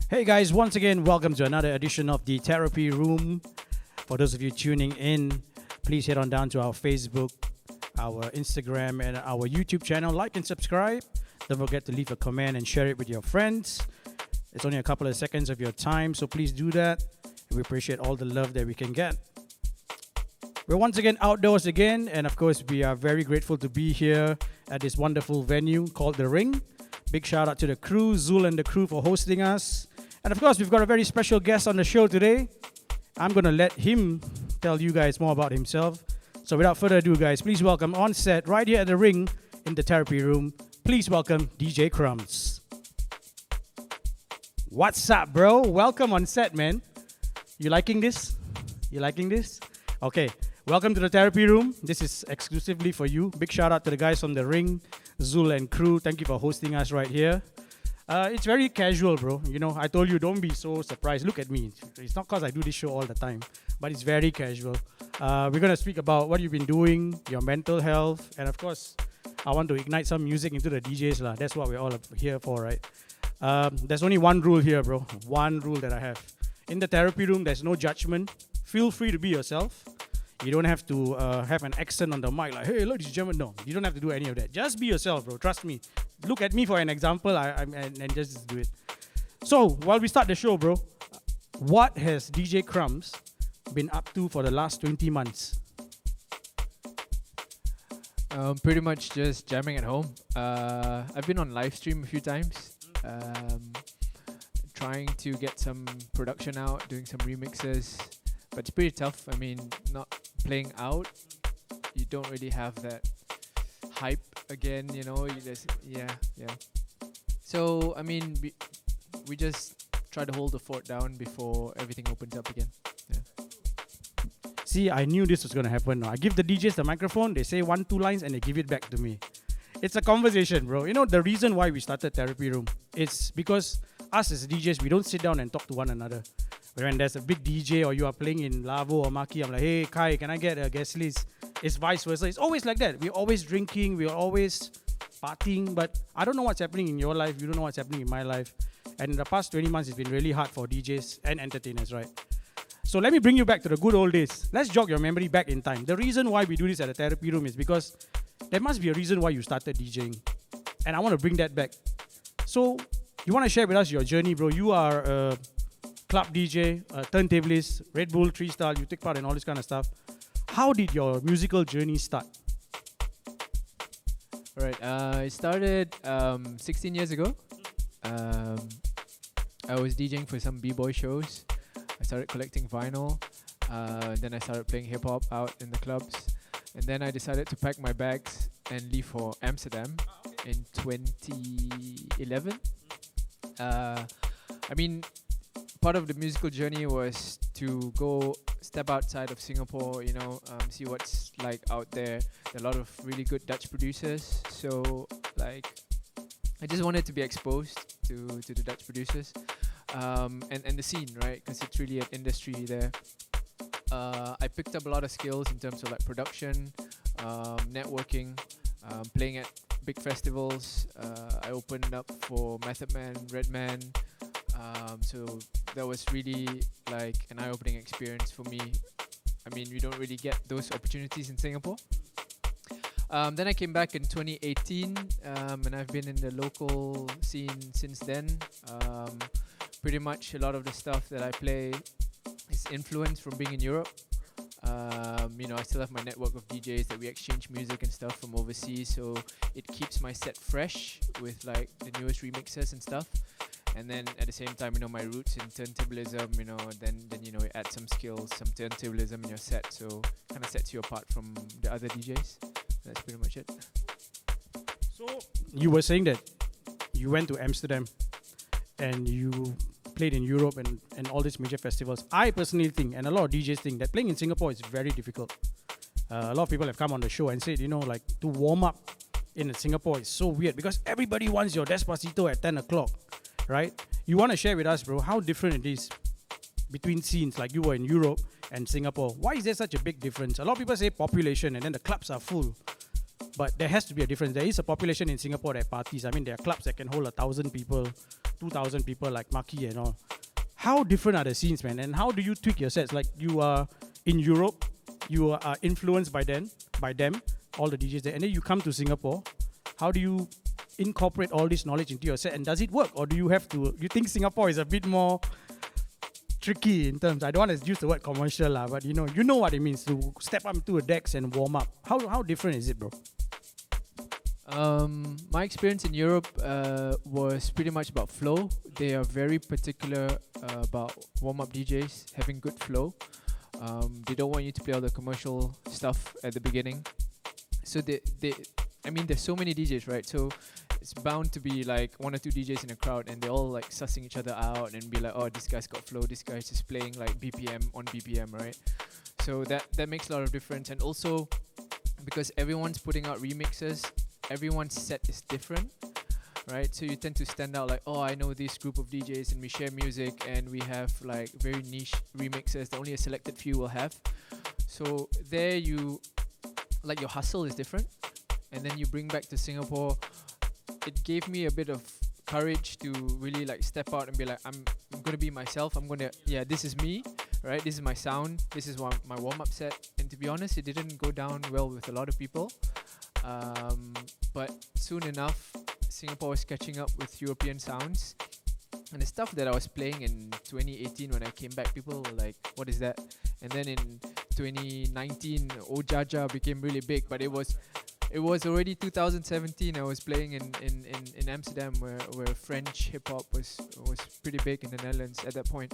Hey guys, once again, welcome to another edition of the Therapy Room. For those of you tuning in, please head on down to our Facebook, our Instagram, and our YouTube channel. Like and subscribe. Don't forget to leave a comment and share it with your friends. It's only a couple of seconds of your time, so please do that. We appreciate all the love that we can get. We're once again outdoors again, and of course, we are very grateful to be here at this wonderful venue called The Ring. Big shout out to the crew, Dzul and the crew, for hosting us. And of course, we've got a very special guest on the show today. I'm going to let him tell you guys more about himself. So without further ado, guys, please welcome on set, right here at The Ring in the Therapy Room, please welcome DJ Krumbs. What's up, bro? Welcome on set, man. You liking this? You liking this? Okay. Welcome to the Therapy Room. This is exclusively for you. Big shout out to the guys from The Ring, Dzul and crew. Thank you for hosting us right here. It's very casual, bro. You know, I told you, don't be so surprised. Look at me. It's not because I do this show all the time, but it's very casual. We're going to speak about what you've been doing, your mental health, and of course, I want to ignite some music into the DJs. That's what we're all here for, right? There's only one rule here, bro. One rule that I have. In the Therapy Room, there's no judgment. Feel free to be yourself. You don't have to have an accent on the mic like, hey, ladies and gentlemen. No, you don't have to do any of that. Just be yourself, bro. Trust me. Look at me for an example and just do it. So, while we start the show, bro, what has DJ Krumbs been up to for the last 20 months? Pretty much just jamming at home. I've been on live stream a few times. Trying to get some production out, doing some remixes. But it's pretty tough. I mean, not playing out, you don't really have that hype again, you know. You just, yeah. So, I mean, we just try to hold the fort down before everything opens up again. Yeah. See, I knew this was going to happen. No? I give the DJs the microphone, they say 1-2 lines, and they give it back to me. It's a conversation, bro. You know, the reason why we started Therapy Room is because us as DJs, we don't sit down and talk to one another. When there's a big DJ or you are playing in Lavo or Maki, I'm like, hey, Kai, can I get a guest list? It's vice versa. It's always like that. We're always drinking. We're always partying. But I don't know what's happening in your life. You don't know what's happening in my life. And in the past 20 months, it's been really hard for DJs and entertainers, right? So let me bring you back to the good old days. Let's jog your memory back in time. The reason why we do this at the Therapy Room is because there must be a reason why you started DJing. And I want to bring that back. So you want to share with us your journey, bro? You are a club DJ, turntablist, Red Bull, 3-star, you take part in all this kind of stuff. How did your musical journey start? Alright, it started 16 years ago. I was DJing for some b-boy shows. I started collecting vinyl. Then I started playing hip-hop out in the clubs. And then I decided to pack my bags and leave for Amsterdam in 2011. I mean, part of the musical journey was to go step outside of Singapore, you know, see what's like out there. There are a lot of really good Dutch producers, so like I just wanted to be exposed to the Dutch producers and the scene, right? Because it's really an industry there. I picked up a lot of skills in terms of like production, networking, playing at big festivals. I opened up for Method Man, Redman. So that was really like an eye-opening experience for me. I mean, we don't really get those opportunities in Singapore. Then I came back in 2018, and I've been in the local scene since then. Pretty much a lot of the stuff that I play is influenced from being in Europe. You know, I still have my network of DJs that we exchange music and stuff from overseas, so it keeps my set fresh with like the newest remixes and stuff. And then at the same time, you know, my roots in turntablism, you know, then you know, you add some skills, some turntablism in your set, so kind of sets you apart from the other DJs. That's pretty much it. So you were saying that you went to Amsterdam and you played in Europe and all these major festivals. I personally think, and a lot of DJs think, that playing in Singapore is very difficult. A lot of people have come on the show and said, you know, like to warm up in Singapore is so weird because everybody wants your Despacito at 10 o'clock. Right? You want to share with us, bro, how different it is between scenes like you were in Europe and Singapore. Why is there such a big difference? A lot of people say population and then the clubs are full. But there has to be a difference. There is a population in Singapore that parties. I mean, there are clubs that can hold 1,000 people, 2,000 people like Maki and all. How different are the scenes, man? And how do you tweak your sets? Like you are in Europe, you are influenced by them, all the DJs there, and then you come to Singapore. How do you incorporate all this knowledge into your set, and does it work, or do you have to? You think Singapore is a bit more tricky in terms? I don't want to use the word commercial, but you know what it means to step up to a decks and warm up. How different is it, bro? My experience in Europe was pretty much about flow. They are very particular about warm-up DJs having good flow. They don't want you to play all the commercial stuff at the beginning. So there's so many DJs, right? So it's bound to be like one or two DJs in a crowd, and they're all like sussing each other out and be like, oh, this guy's got flow, this guy's just playing like BPM on BPM, right? So that makes a lot of difference. And also because everyone's putting out remixes, everyone's set is different, right? So you tend to stand out like, oh, I know this group of DJs and we share music and we have like very niche remixes that only a selected few will have. So there you, like your hustle is different. And then you bring back to Singapore, it gave me a bit of courage to really like step out and be like, I'm gonna be myself. This is me, right? This is my sound. This is my warm-up set. And to be honest, it didn't go down well with a lot of people. But soon enough, Singapore was catching up with European sounds. And the stuff that I was playing in 2018 when I came back, people were like, what is that? And then in 2019, Ojaja became really big, but it was already 2017. I was playing in Amsterdam where French hip hop was pretty big in the Netherlands at that point.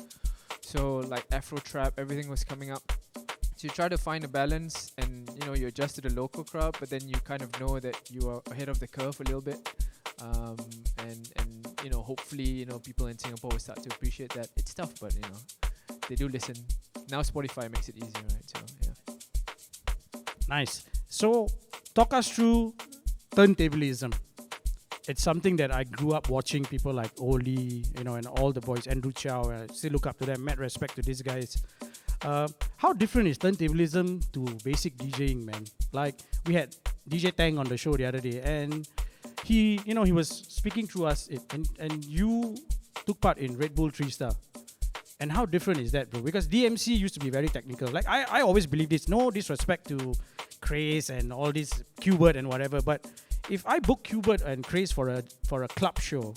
So like Afro trap, everything was coming up. So you try to find a balance, and you adjust to the local crowd, but then you kind of know that you are ahead of the curve a little bit. And hopefully people in Singapore will start to appreciate that. It's tough, but they do listen. Now Spotify makes it easier, right? So yeah. Nice. So talk us through turntablism. It's something that I grew up watching people like Oli, and all the boys, Andrew Chow. I still look up to them, mad respect to these guys. How different is turntablism to basic DJing, man? Like we had DJ Tang on the show the other day, and he was speaking through us, and you took part in Red Bull 3-Star. And how different is that, bro? Because DMC used to be very technical. Like I always believe this. No disrespect to Craze and all this Qbert and whatever, but if I book Qbert and Craze for a club show,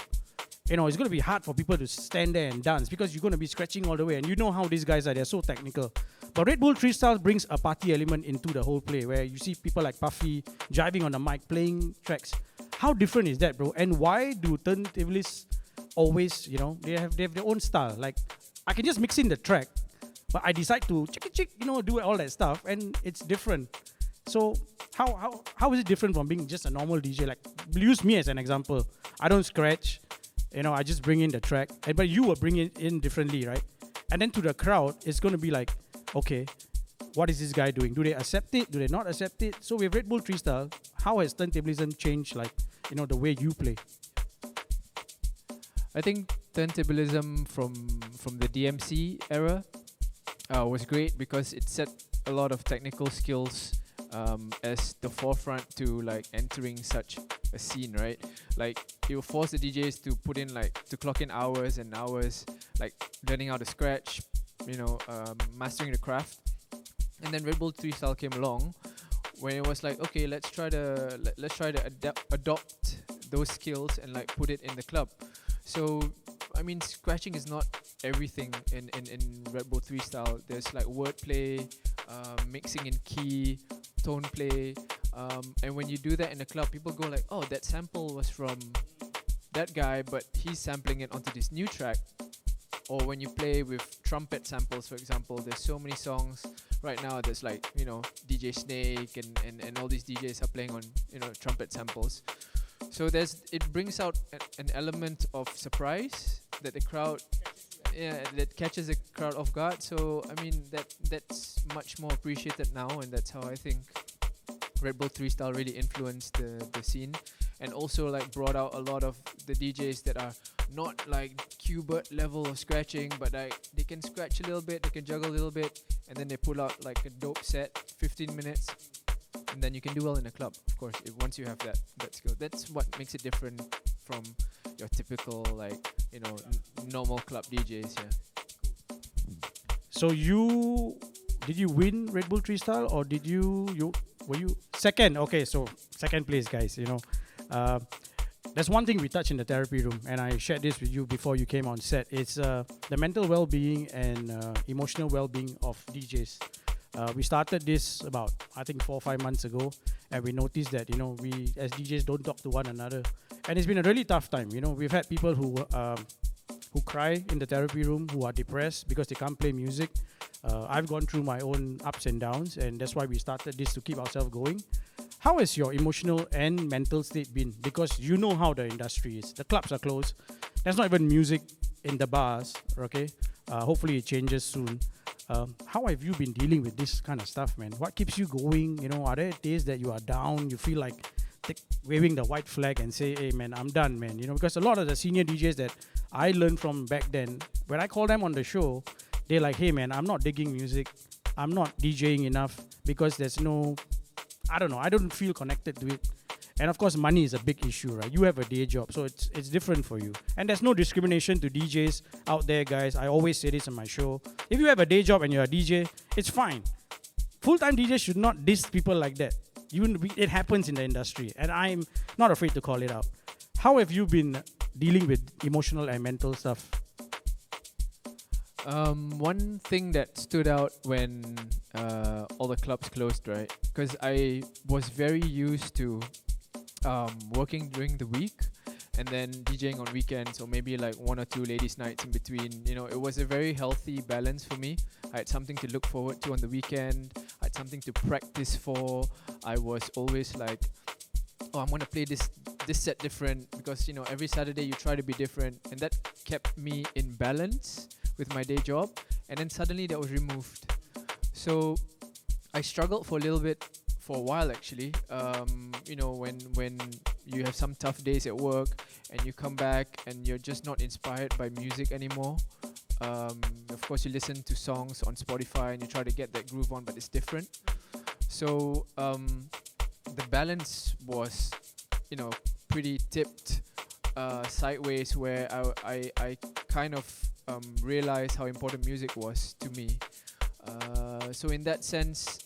it's going to be hard for people to stand there and dance because you're going to be scratching all the way. And you know how these guys are. They're so technical. But Red Bull 3-Star brings a party element into the whole play where you see people like Puffy driving on the mic, playing tracks. How different is that, bro? And why do turntablists always, they have their own style? Like, I can just mix in the track, but I decide to do all that stuff, and it's different. So how is it different from being just a normal DJ? Like, use me as an example. I don't scratch, I just bring in the track, but you will bring it in differently, right? And then to the crowd, it's going to be like, okay, what is this guy doing? Do they accept it? Do they not accept it? So with Red Bull 3-Star, how has turntablism changed, like, the way you play? I think turntablism from the DMC era was great because it set a lot of technical skills as the forefront to like entering such a scene, right? Like it will force the DJs to put in to clock in hours and hours, like learning how to scratch, mastering the craft. And then Red Bull 3-Star came along when it was like, okay, let's try to adopt those skills and like put it in the club. So I mean, scratching is not everything in Red Bull 3-Star. There's like wordplay, mixing in key, tone play, and when you do that in the club, people go like, oh, that sample was from that guy, but he's sampling it onto this new track. Or when you play with trumpet samples, for example, there's so many songs right now that's like, DJ Snake and all these DJs are playing on, trumpet samples. So it brings out an element of surprise that the crowd, that catches the crowd off guard. So I mean that's much more appreciated now, and that's how I think Red Bull 3-Star really influenced the scene, and also like brought out a lot of the DJs that are not like Qbert level of scratching, but like they can scratch a little bit, they can juggle a little bit, and then they pull out like a dope set, 15 minutes. And then you can do well in a club, of course, once you have that skill. That's what makes it different from your typical like normal club DJs. Yeah. So did you win Red Bull Freestyle, or did you were you second? Okay, so second place, guys. There's one thing we touch in the therapy room, and I shared this with you before you came on set. It's the mental well-being and emotional well-being of DJs. We started this about, I think, 4 or 5 months ago, and we noticed that we as DJs don't talk to one another, and it's been a really tough time. We've had people who cry in the therapy room, who are depressed because they can't play music. I've gone through my own ups and downs, and that's why we started this, to keep ourselves going. How has your emotional and mental state been? Because you know how the industry is. The clubs are closed. There's not even music in the bars, okay? Hopefully it changes soon. How have you been dealing with this kind of stuff, man? What keeps you going? Are there days that you are down, you feel like waving the white flag and say, hey, man, I'm done, man? Because a lot of the senior DJs that I learned from back then, when I call them on the show, they're like, hey, man, I'm not digging music. I'm not DJing enough because there's no... I don't know. I don't feel connected to it. And of course, money is a big issue, right? You have a day job, so it's different for you. And there's no discrimination to DJs out there, guys. I always say this on my show. If you have a day job and you're a DJ, it's fine. Full-time DJs should not diss people like that. It happens in the industry, and I'm not afraid to call it out. How have you been dealing with emotional and mental stuff? One thing that stood out when all the clubs closed, right? Because I was very used to working during the week and then DJing on weekends, or maybe like 1 or 2 ladies' nights in between. It was a very healthy balance for me. I had something to look forward to on the weekend. I had something to practice for. I was always like, oh, I'm gonna play this set different, because every Saturday you try to be different, and that kept me in balance with my day job. And then suddenly that was removed, so I struggled for a little bit, for a while actually. When you have some tough days at work and you come back and you're just not inspired by music anymore. Of course you listen to songs on Spotify and you try to get that groove on, but it's different. So the balance was pretty tipped sideways, where I kind of realized how important music was to me. So in that sense,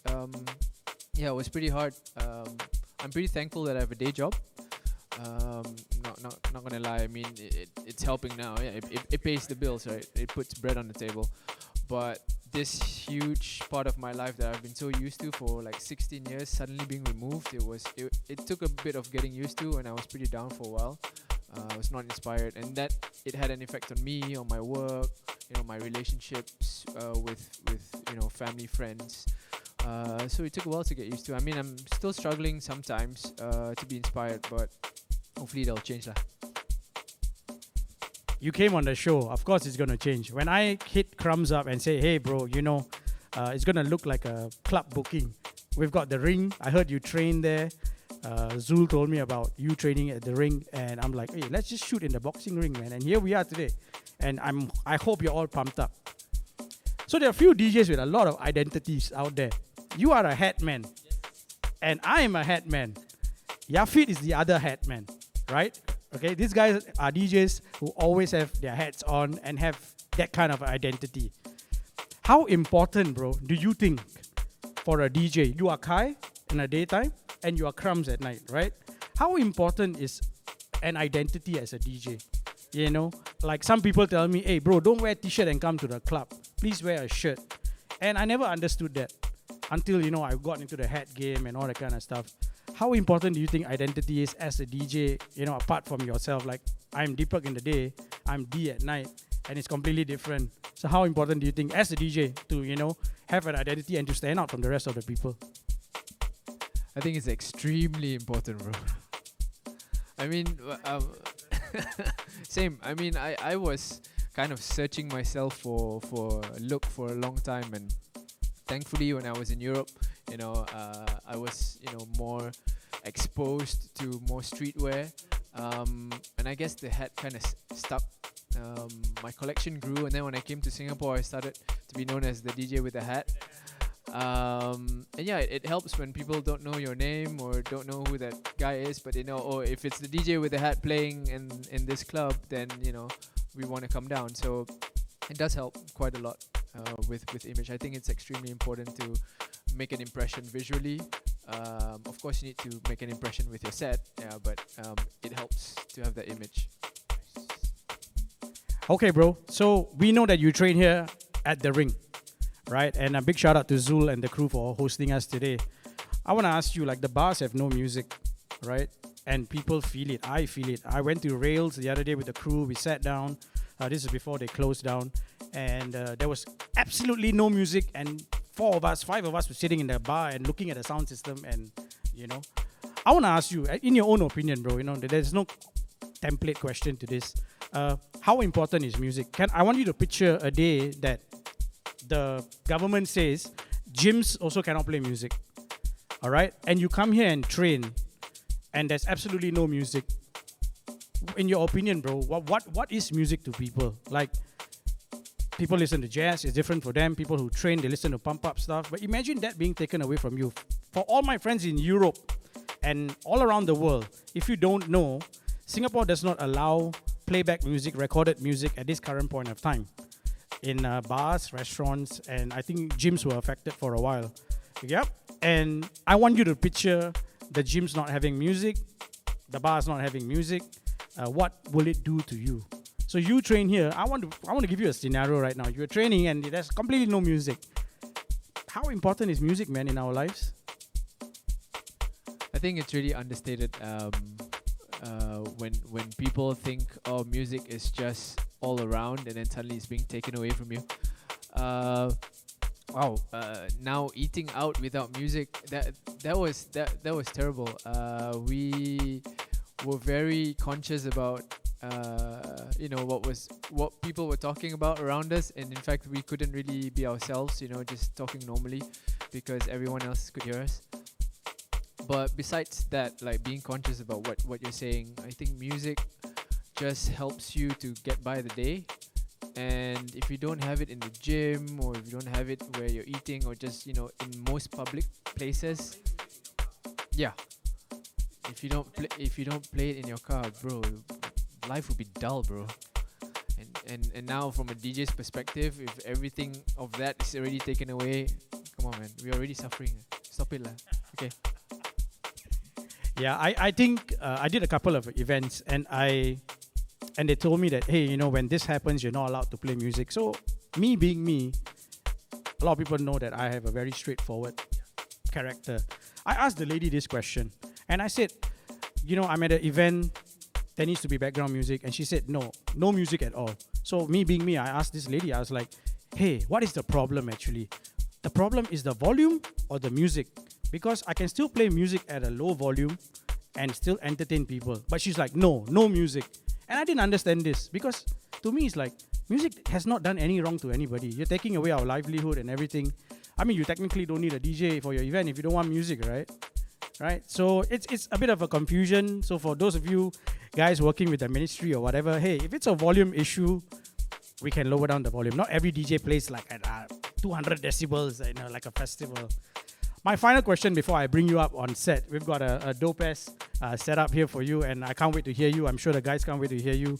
it was pretty hard. I'm pretty thankful that I have a day job. Not gonna lie. I mean, it's helping now. Yeah, it pays the bills, right? It puts bread on the table. But this huge part of my life that I've been so used to for like 16 years suddenly being removed, it took a bit of getting used to, and I was pretty down for a while. I was not inspired, and that it had an effect on me, on my work, my relationships with family, friends. So it took a while to get used to. I mean, I'm still struggling sometimes to be inspired, but hopefully that'll change lah. You came on the show, of course it's gonna change. When I hit Krumbs up and say, hey bro, it's gonna look like a club booking. We've got the ring. I heard you train there. Dzul told me about you training at the ring, and I'm like, hey, let's just shoot in the boxing ring, man. And here we are today, and I hope you're all pumped up. So there are a few DJs with a lot of identities out there. You are a hat man, and I am a hat man. Yafid is the other hat man, right? Okay, these guys are DJs who always have their hats on and have that kind of identity. How important, bro, do you think for a DJ? You are Kai in the daytime and you are Krumbs at night, right? How important is an identity as a DJ? Like some people tell me, hey bro, don't wear t-shirt and come to the club. Please wear a shirt. And I never understood that until, I got into the hat game and all that kind of stuff. How important do you think identity is as a DJ, apart from yourself? Like, I'm Deepak in the day, I'm D at night, and it's completely different. So how important do you think as a DJ to, have an identity and to stand out from the rest of the people? I think it's extremely important, bro. I mean, same. I mean, I was kind of searching myself for a look for a long time, and thankfully when I was in Europe, I was more exposed to more streetwear, and I guess the hat kind of stuck. My collection grew, and then when I came to Singapore, I started to be known as the DJ with the hat. And yeah, it helps when people don't know your name or don't know who that guy is, but they know, oh, if it's the DJ with the hat playing in this club, then we want to come down. So it does help quite a lot with image. I think it's extremely important to make an impression visually. Of course, you need to make an impression with your set, but it helps to have that image. Okay, bro. So we know that you train here at the ring, right? And a big shout out to Dzul and the crew for hosting us today. I want to ask you, like, the bars have no music, right? And people feel it. I feel it. I went to Rails the other day with the crew. We sat down. This is before they closed down. And there was absolutely no music. And 5 of us were sitting in the bar and looking at the sound system. And, I want to ask you, in your own opinion, bro, there's no template question to this. How important is music? I want you to picture a day that the government says gyms also cannot play music. All right? And you come here and train, and there's absolutely no music. In your opinion, bro, what is music to people? Like, people listen to jazz, it's different for them. People who train, they listen to pump-up stuff. But imagine that being taken away from you. For all my friends in Europe and all around the world, if you don't know, Singapore does not allow playback music, recorded music at this current point of time. In bars, restaurants, and I think gyms were affected for a while. Yep. And I want you to picture the gyms not having music, the bars not having music. What will it do to you? So you train here. I want to give you a scenario right now. You're training and there's completely no music. How important is music, man, in our lives? I think it's really understated. When people think, oh, music is just all around, and then suddenly it's being taken away from you. Now eating out without music, that was terrible. We were very conscious about what people were talking about around us, and in fact we couldn't really be ourselves, just talking normally because everyone else could hear us. But besides that, like being conscious about what you're saying, I think music just helps you to get by the day. And if you don't have it in the gym, or if you don't have it where you're eating, or just in most public places, if you don't play it in your car, bro, life would be dull, bro. And now from a DJ's perspective, if everything of that is already taken away, come on, man, we're already suffering. Stop it, lah. Okay. Yeah, I think I did a couple of events, and they told me that, hey, when this happens, you're not allowed to play music. So me being me, a lot of people know that I have a very straightforward character. I asked the lady this question, and I said, I'm at an event, there needs to be background music. And she said, no music at all. So me being me, I asked this lady, I was like, hey, what is the problem actually? The problem is the volume or the music? Because I can still play music at a low volume and still entertain people. But she's like, no music. And I didn't understand this, because to me it's like, music has not done any wrong to anybody. You're taking away our livelihood and everything. I mean, you technically don't need a DJ for your event if you don't want music, right? Right? So it's a bit of a confusion. So for those of you guys working with the ministry or whatever, hey, if it's a volume issue, we can lower down the volume. Not every DJ plays like at 200 decibels, like a festival. My final question before I bring you up on set. We've got a dope-ass setup here for you, and I can't wait to hear you. I'm sure the guys can't wait to hear you.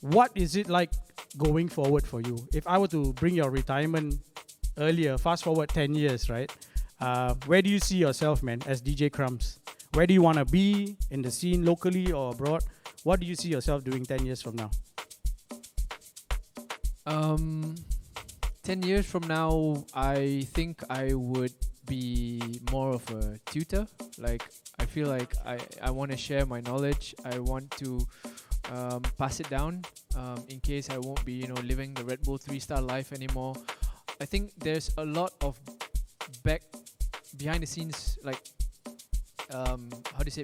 What is it like going forward for you? If I were to bring your retirement earlier, fast forward 10 years, right? Where do you see yourself, man, as DJ Krumbs? Where do you want to be in the scene, locally or abroad? What do you see yourself doing 10 years from now? 10 years from now, I think I would be more of a tutor. Like, I feel like I want to share my knowledge. I want to pass it down in case I won't be living the Red Bull 3-star life anymore. I think there's a lot of behind the scenes, like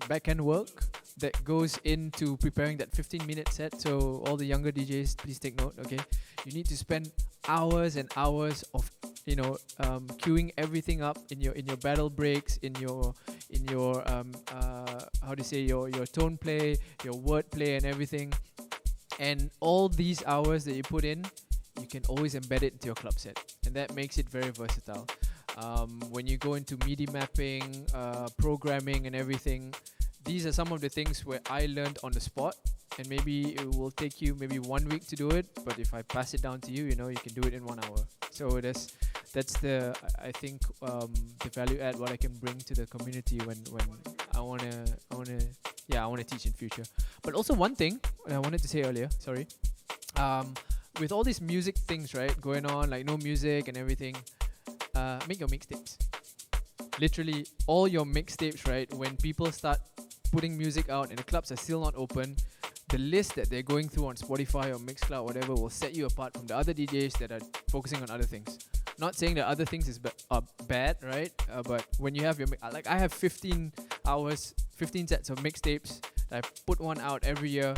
back end work that goes into preparing that 15-minute set. So all the younger DJs, please take note, okay? You need to spend hours and hours of queuing everything up in your battle breaks, in your your tone play, your word play and everything. And all these hours that you put in, you can always embed it into your club set, and that makes it very versatile. When you go into MIDI mapping, programming and everything, these are some of the things where I learned on the spot, and maybe it will take you maybe 1 week to do it, but if I pass it down to you, you know, you can do it in 1 hour. So that's the, I think, the value add, what I can bring to the community when I wanna teach in future. But also one thing I wanted to say earlier, sorry, with all these music things, right, going on, like no music and everything, make your mixtapes. Literally all your mixtapes, right, when people start putting music out and the clubs are still not open, the list that they're going through on Spotify or Mixcloud, whatever, will set you apart from the other DJs that are focusing on other things. Not saying that other things is bad, right? But when you have your like, I have 15 sets of mixtapes that I put one out every year,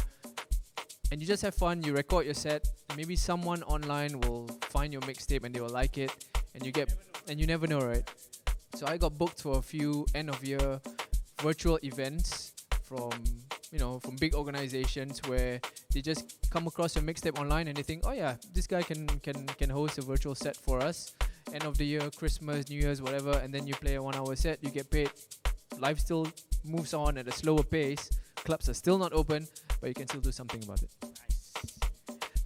and you just have fun. You record your set, and maybe someone online will find your mixtape and they will like it, and you never know, right? So I got booked for a few end of year virtual events from big organizations where they just come across your mixtape online and they think, oh yeah, this guy can host a virtual set for us, end of the year, Christmas, New Year's, whatever, and then you play a 1 hour set, you get paid. Life still moves on at a slower pace, clubs are still not open, but you can still do something about it.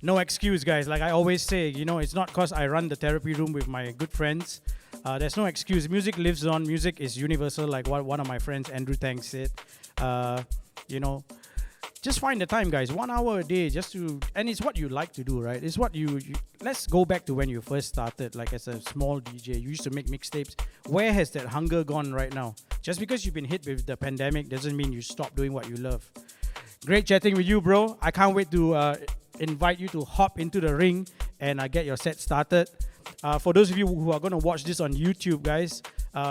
No excuse, guys. Like I always say, it's not because I run the therapy room with my good friends. There's no excuse. Music lives on. Music is universal, like what one of my friends, Andrew Tang, said. Just find the time, guys. 1 hour a day, and it's what you like to do, right? It's what you let's go back to when you first started, like as a small DJ. You used to make mixtapes. Where has that hunger gone right now? Just because you've been hit with the pandemic doesn't mean you stop doing what you love. Great chatting with you, bro. I can't wait to invite you to hop into the ring and get your set started. For those of you who are going to watch this on YouTube, guys,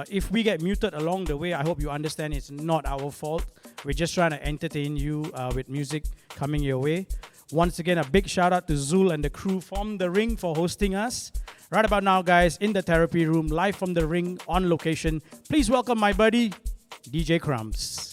if we get muted along the way, I hope you understand it's not our fault. We're just trying to entertain you with music coming your way. Once again, a big shout out to Dzul and the crew from the ring for hosting us. Right about now, guys, in the therapy room, live from the ring on location. Please welcome my buddy, DJ Krumbs.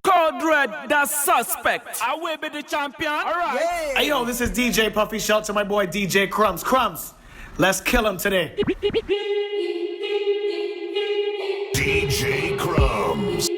Code Red, the suspect. I will be the champion. All right. Hey, yo, this is DJ Puffy. Shout to my boy DJ Krumbs. Krumbs, let's kill him today. DJ Krumbs.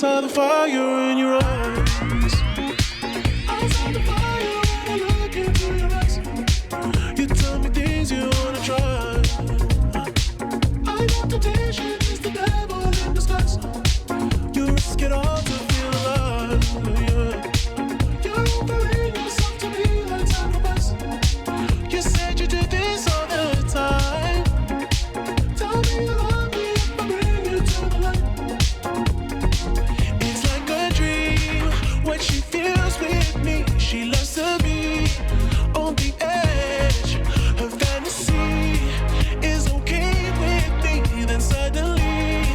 saw the fire in your eyes. I saw the fire when I look into your eyes. You tell me things you wanna try. I know temptation is the devil in disguise. You risk it all to feel alive. Yeah. You're offering yourself to me like sacrifice. You said you do this all the time. Tell me you love me if I bring you to the light. It's like a dream when she feels with me. She loves to be on the edge. Her fantasy is okay with me. Then suddenly,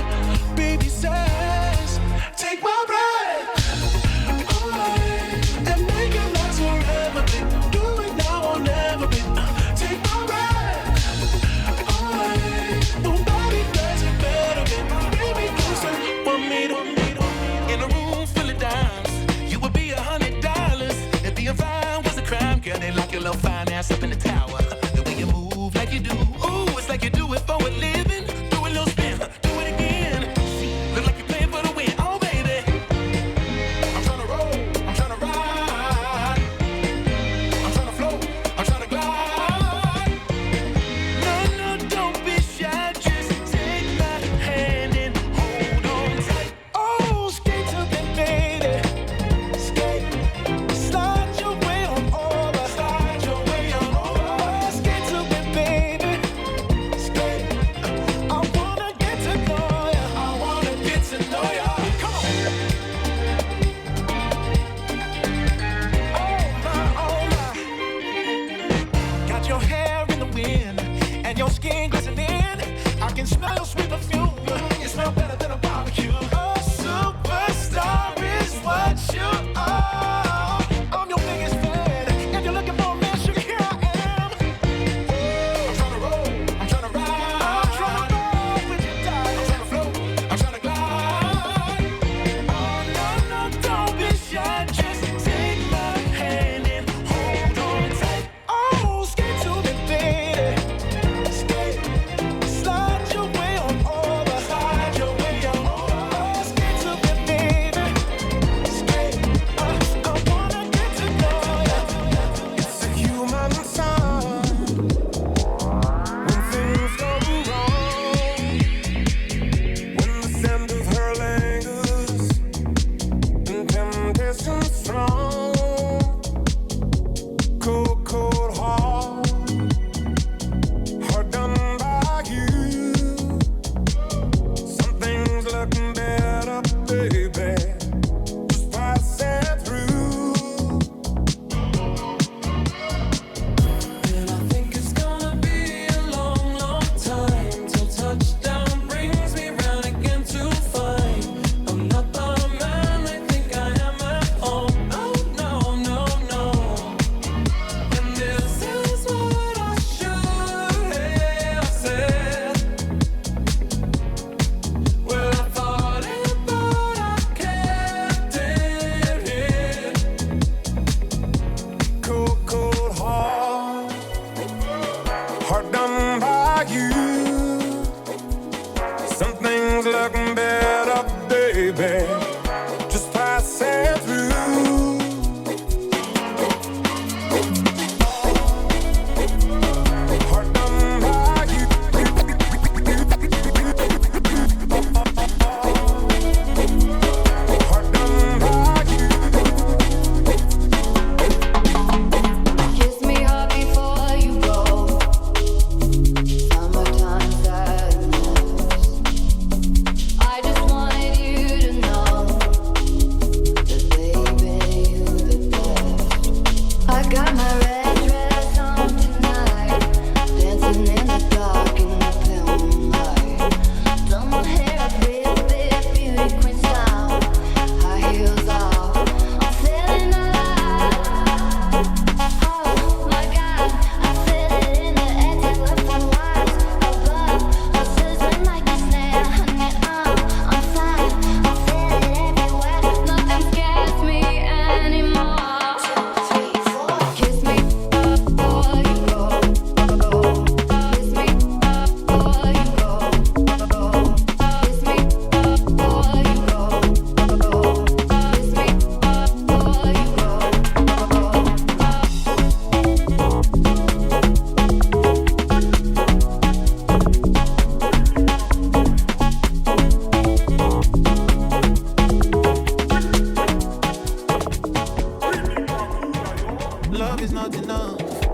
baby says, take my breath away and make it last forever. Babe. Do it now or never, babe. Take my breath away. Nobody does it better, babe. Baby, closer. Want me to in a room full of dimes. You would be $100 if being fine was a crime. Girl, they lock your little fine ass up in the tower. The way you move like you do. Ooh, it's like you do it for a living. Do a little spin, do it again. Look like you're playing for the win. Oh, baby. I'm trying to roll, I'm trying to ride. I'm trying to float, I'm trying to glide. No, don't be shy. Just take my hand and hold on tight. Oh, skate to the baby. Skate, slide your way on over. Slide your way on over. Oh, skate to the baby. Skate, I wanna get to know ya. I wanna get to know ya. Come on. Oh my. Got your hair in the wind and your skin glistening. I can smell your sweet perfume. You smell better than a barbecue. A superstar is what you are. I'm your biggest fan. If you're looking for a man, sugar, here I am. I'm trying to roll, I'm trying to ride. I'm trying to roll with you, darling. I'm trying to float, I'm trying to glide. Oh, no, don't be shy. Just take my hand and hold on tight. Oh, skate to me, baby. Skate, slide your way on over. Slide your way on over. Oh, skate to me, baby. Skate,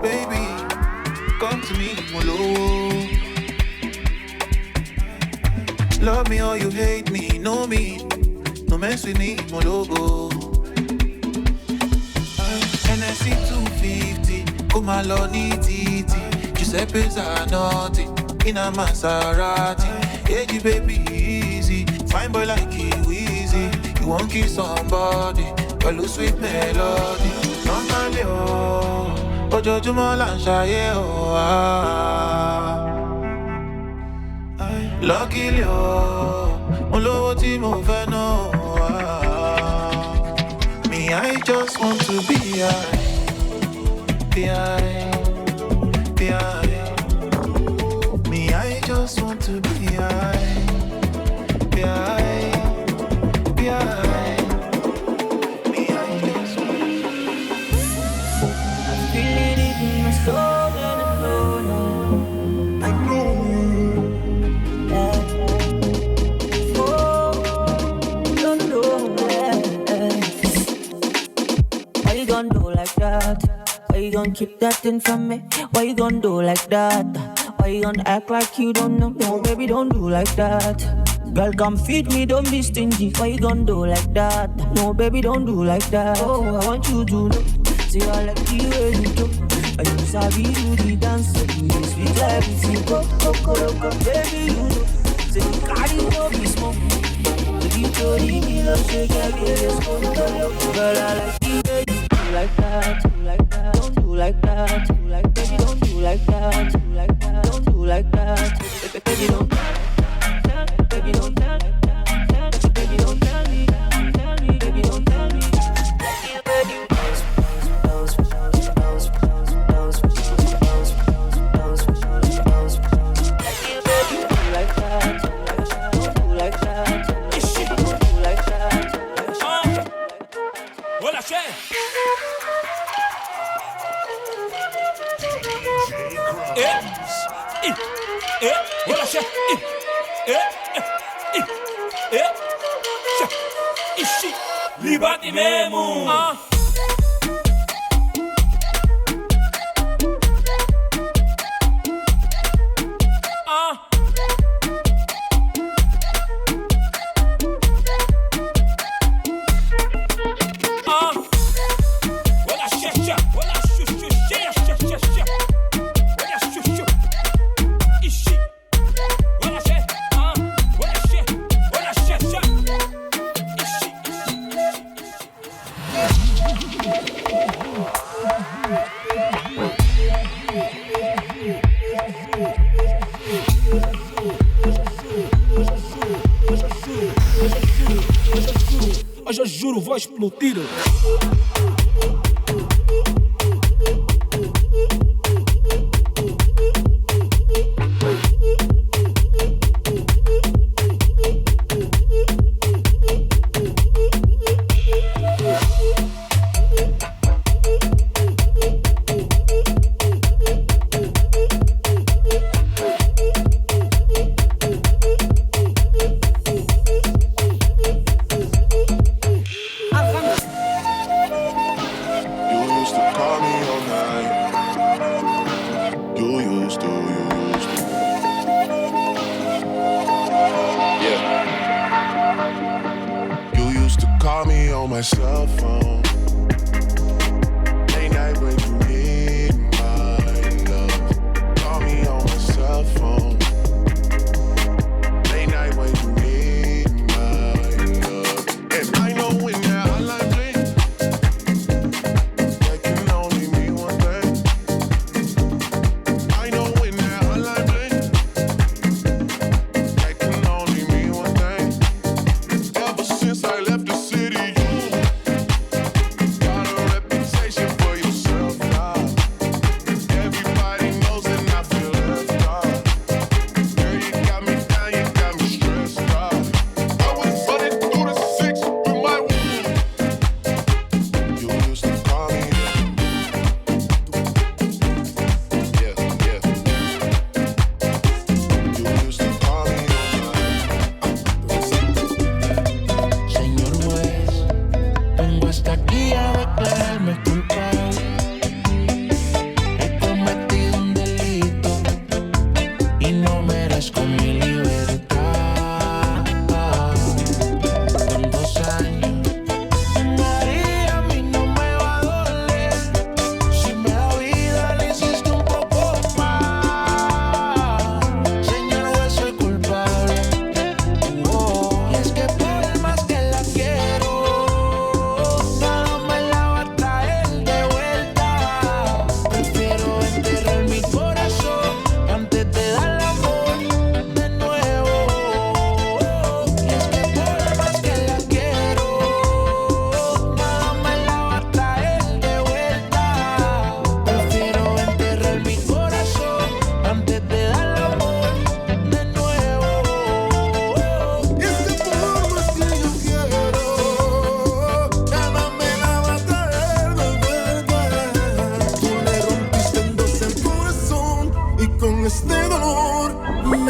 Baby, come to me, molo. Love me or you hate me, know me. No mess with me, molo. NSC 250, come along, titi. Giuseppe Zanotti, in a Maserati. Yeah, baby, easy. Fine boy like Wheezy. You won't kiss somebody, but lose sweet melody. Normally, oh, ojoojúmọ́ là ń ṣayé, oh, luckily, oh, mo lówó tí mo fẹ́ ná, me, I just want to be high. Me, I just want to be high. Me, I just want to Feeling it in my soul and I know now. I know that. Oh, don't know that. Why you gonna do like that? Why you gonna keep that thing from me? Why you gonna do like that? Why you gonna act like you don't know? No, baby, don't do like that. Girl, come feed me, don't be stingy. Why you gonna do like that? No, baby, don't do like that. Oh, I want you to know. See, I like the way you do. And you sabi do the dance. You do sweet like we see go. Baby, you know. Say you carry no be smoke. If you throw the kilo, shake your girl, girl, I like the way you do like that. Don't do like that. Baby, don't do like that. Don't do like that. Baby, don't. Baby, don't tell me. Baby, don't tell me. Baby, don't tell me. Baby, Libati mesmo. Mas eu juro, vou explodir. Cell phone. Late night when you need my love. Call me on my cell phone. Late night when you need my love. And I know when that hotline bling, that can only mean one thing. I know when that hotline bling, that can only mean one thing. Ever since I left the city,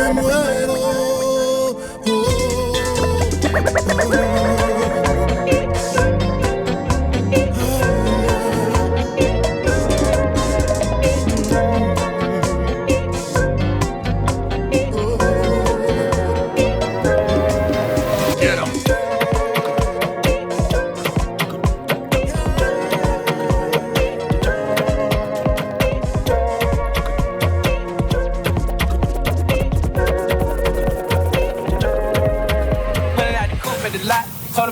me muero.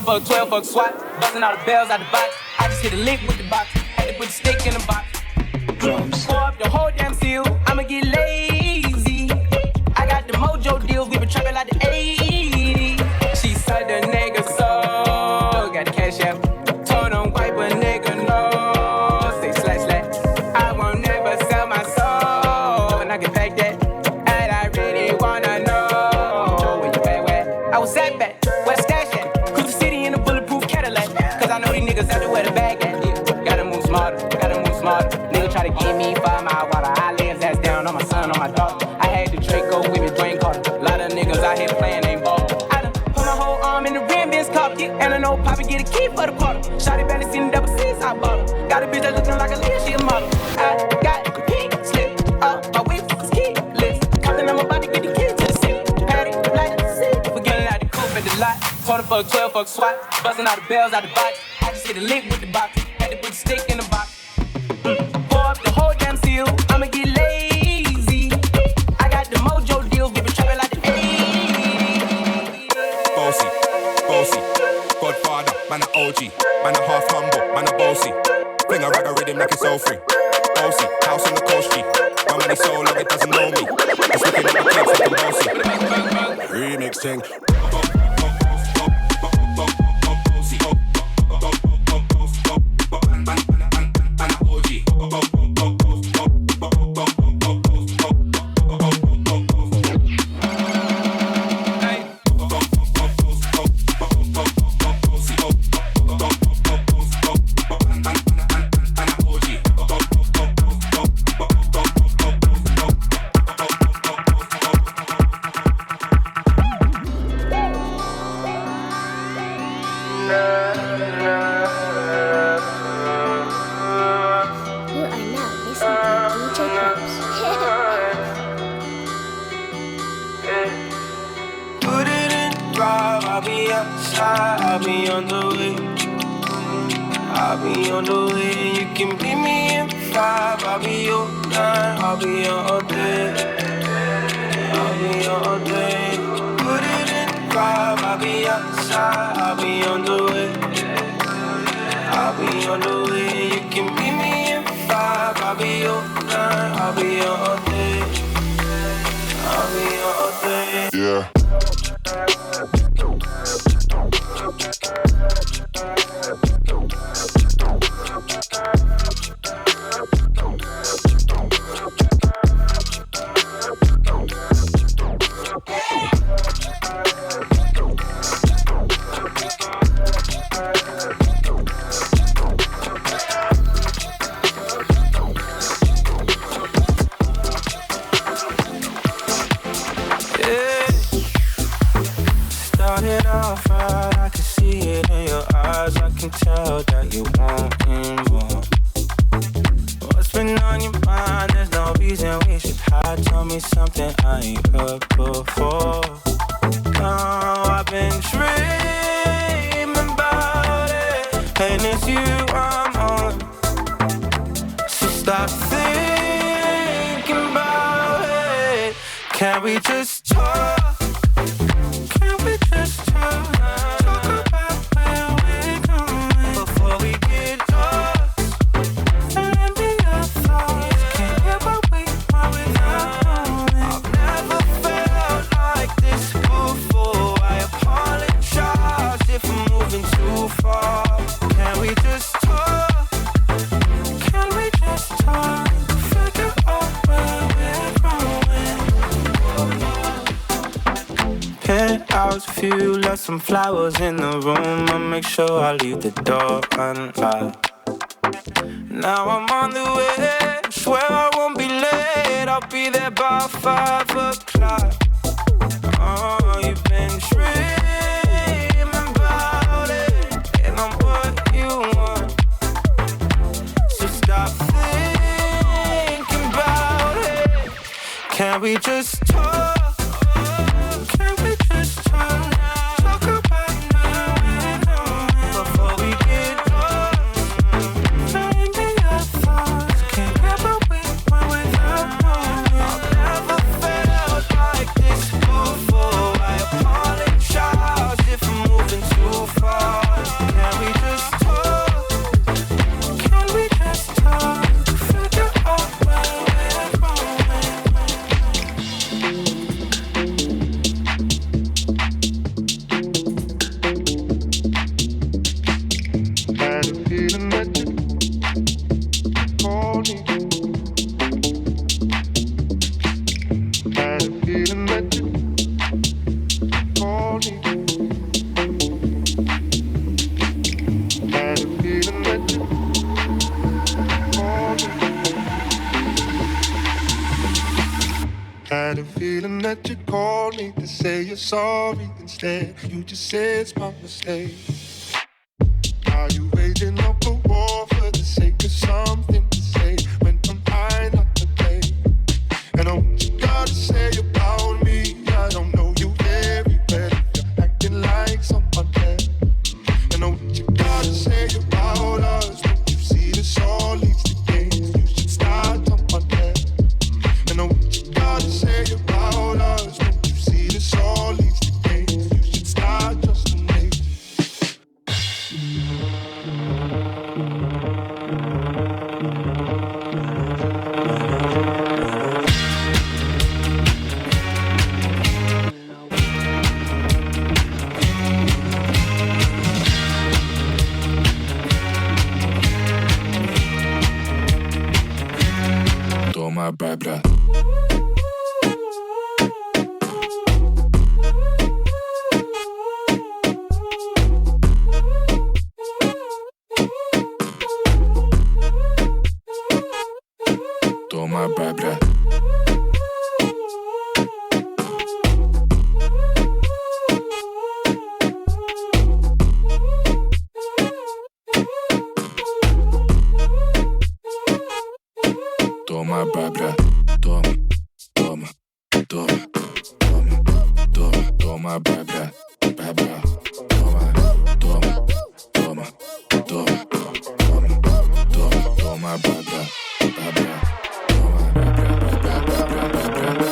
For a 12-buck swat, buzzing all the bells out the box. I just hit a lick with the box, had to put the stick in the box. Pour up the whole damn seal, I'ma get lazy. I got the mojo deals, we been trapping like the 80s. She said the nigga so, got the cash out. Told him wipe a nigga no, say slash slash. I won't never sell my soul, and I can pack that. And I really wanna know where you at, where I was at back. I know these niggas out there where the bag at. Yeah. Gotta move smarter, Nigga try to give me 5 mile water. I lay his ass down on my son, on my daughter. I had the Draco with me, Dwayne Carter. Lot of niggas out here playing, ain't ball. I done put my whole arm in the rim, Ben's cop it. And I know Poppy get a key for the quarter. Shotty barely seen the double C's, I bought her. Got a bitch that looking like a Leah, she a model. I got the pink slip, my whip is keyless. Compton, I'm about to get the kids to the city. Patty, like the city. We're getting out the coupe at the lot. 20 for a 12-buck swat, buzzing all the bells out the box. I just hit a lick with the box, had to put the stick in the box. Pour up the whole damn seal, I'ma get lazy. I got the mojo deals, we been trapping like the 80s. Bossy, Godfather, man a OG, man a half humble, man a bossy. Bring a rag a rhythm like it's all free. Bossy, house on the coast G. My money so long it doesn't know me. It's looking at my kids looking bossy. Remix thing. Can we just talk? Can we just talk? Talk about where we're going before we get lost. And let me your thoughts. Can't get what we want without knowing. I've never felt like this before. I apologize if I'm moving too far. Can we just talk? Can we just talk? Figure out where we're growing. Penthouse view, left some flowers in the room. I'll make sure I leave the door unlocked. Now I'm on the way, swear I won't be late. I'll be there by 5 o'clock. You've been dreaming about it, and I'm what you want. So stop thinking about it. Can we just talk? Can we just talk? Talk about now before we get lost. Changing your thoughts. Can't get away without knowing. I've never felt like this before. I apologize if I'm moving too far. Can we just talk? Can we just talk? Figure out where we're going. Had a feeling that you called me. Had a feeling that you called me. Had a feeling that you called me. Had a feeling that you called me to say you're sorry. Instead, you just said it's my mistake. Are you waging up a war for the sake of something to say when I'm high not to play? And I what you gotta say about me, I don't know you very well. You're acting like someone else. And I what you gotta say about us, don't you see this all leads to games? You should start someone else. And I what you gotta say about us, don't you see this all leads to games? You should start just a name. Toma, babra. Toma, babra. Toma, babra. Toma, toma, toma, toma, toma, toma, babra, babra. Toma, toma, toma, toma, toma, toma, toma, babra, babra. Toma, babra, babra, babra,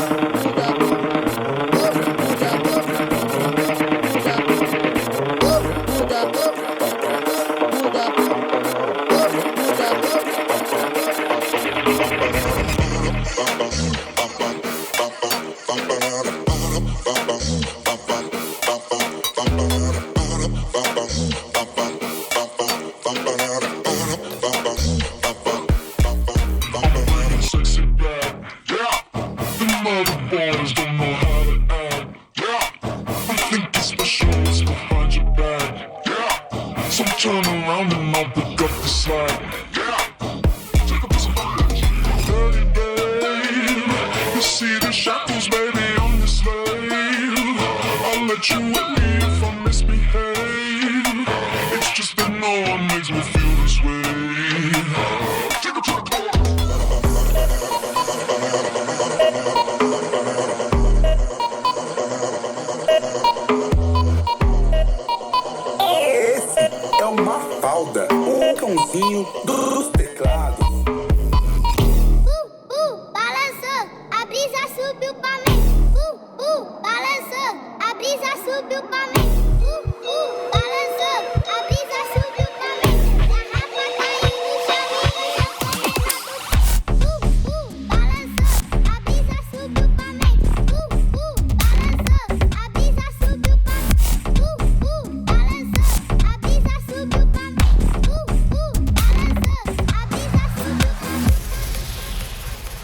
Sexy bad, yeah. The mother boys don't know how to act, yeah. I think it's special what's behind your back, yeah. So turn around and I'll pick up the slack, yeah. Take a piece of my dirty babe. You see the shackles, baby, I'm your slave. I'll let you with me if I misbehave. It's just that no one makes me feel this way. Take a track. Esse é o Mafalda, o cãozinho dos teclados. Balançando, a brisa subiu pra mim. Balançando, a brisa subiu pra mim. Balançando, a brisa subiu pra mim. Garrafa caindo, chaminho, balançando, a brisa subiu pra mim. Balançando, a brisa subiu pra mim. Balançando, a brisa subiu pra mim. Balançando, a brisa subiu pra mim.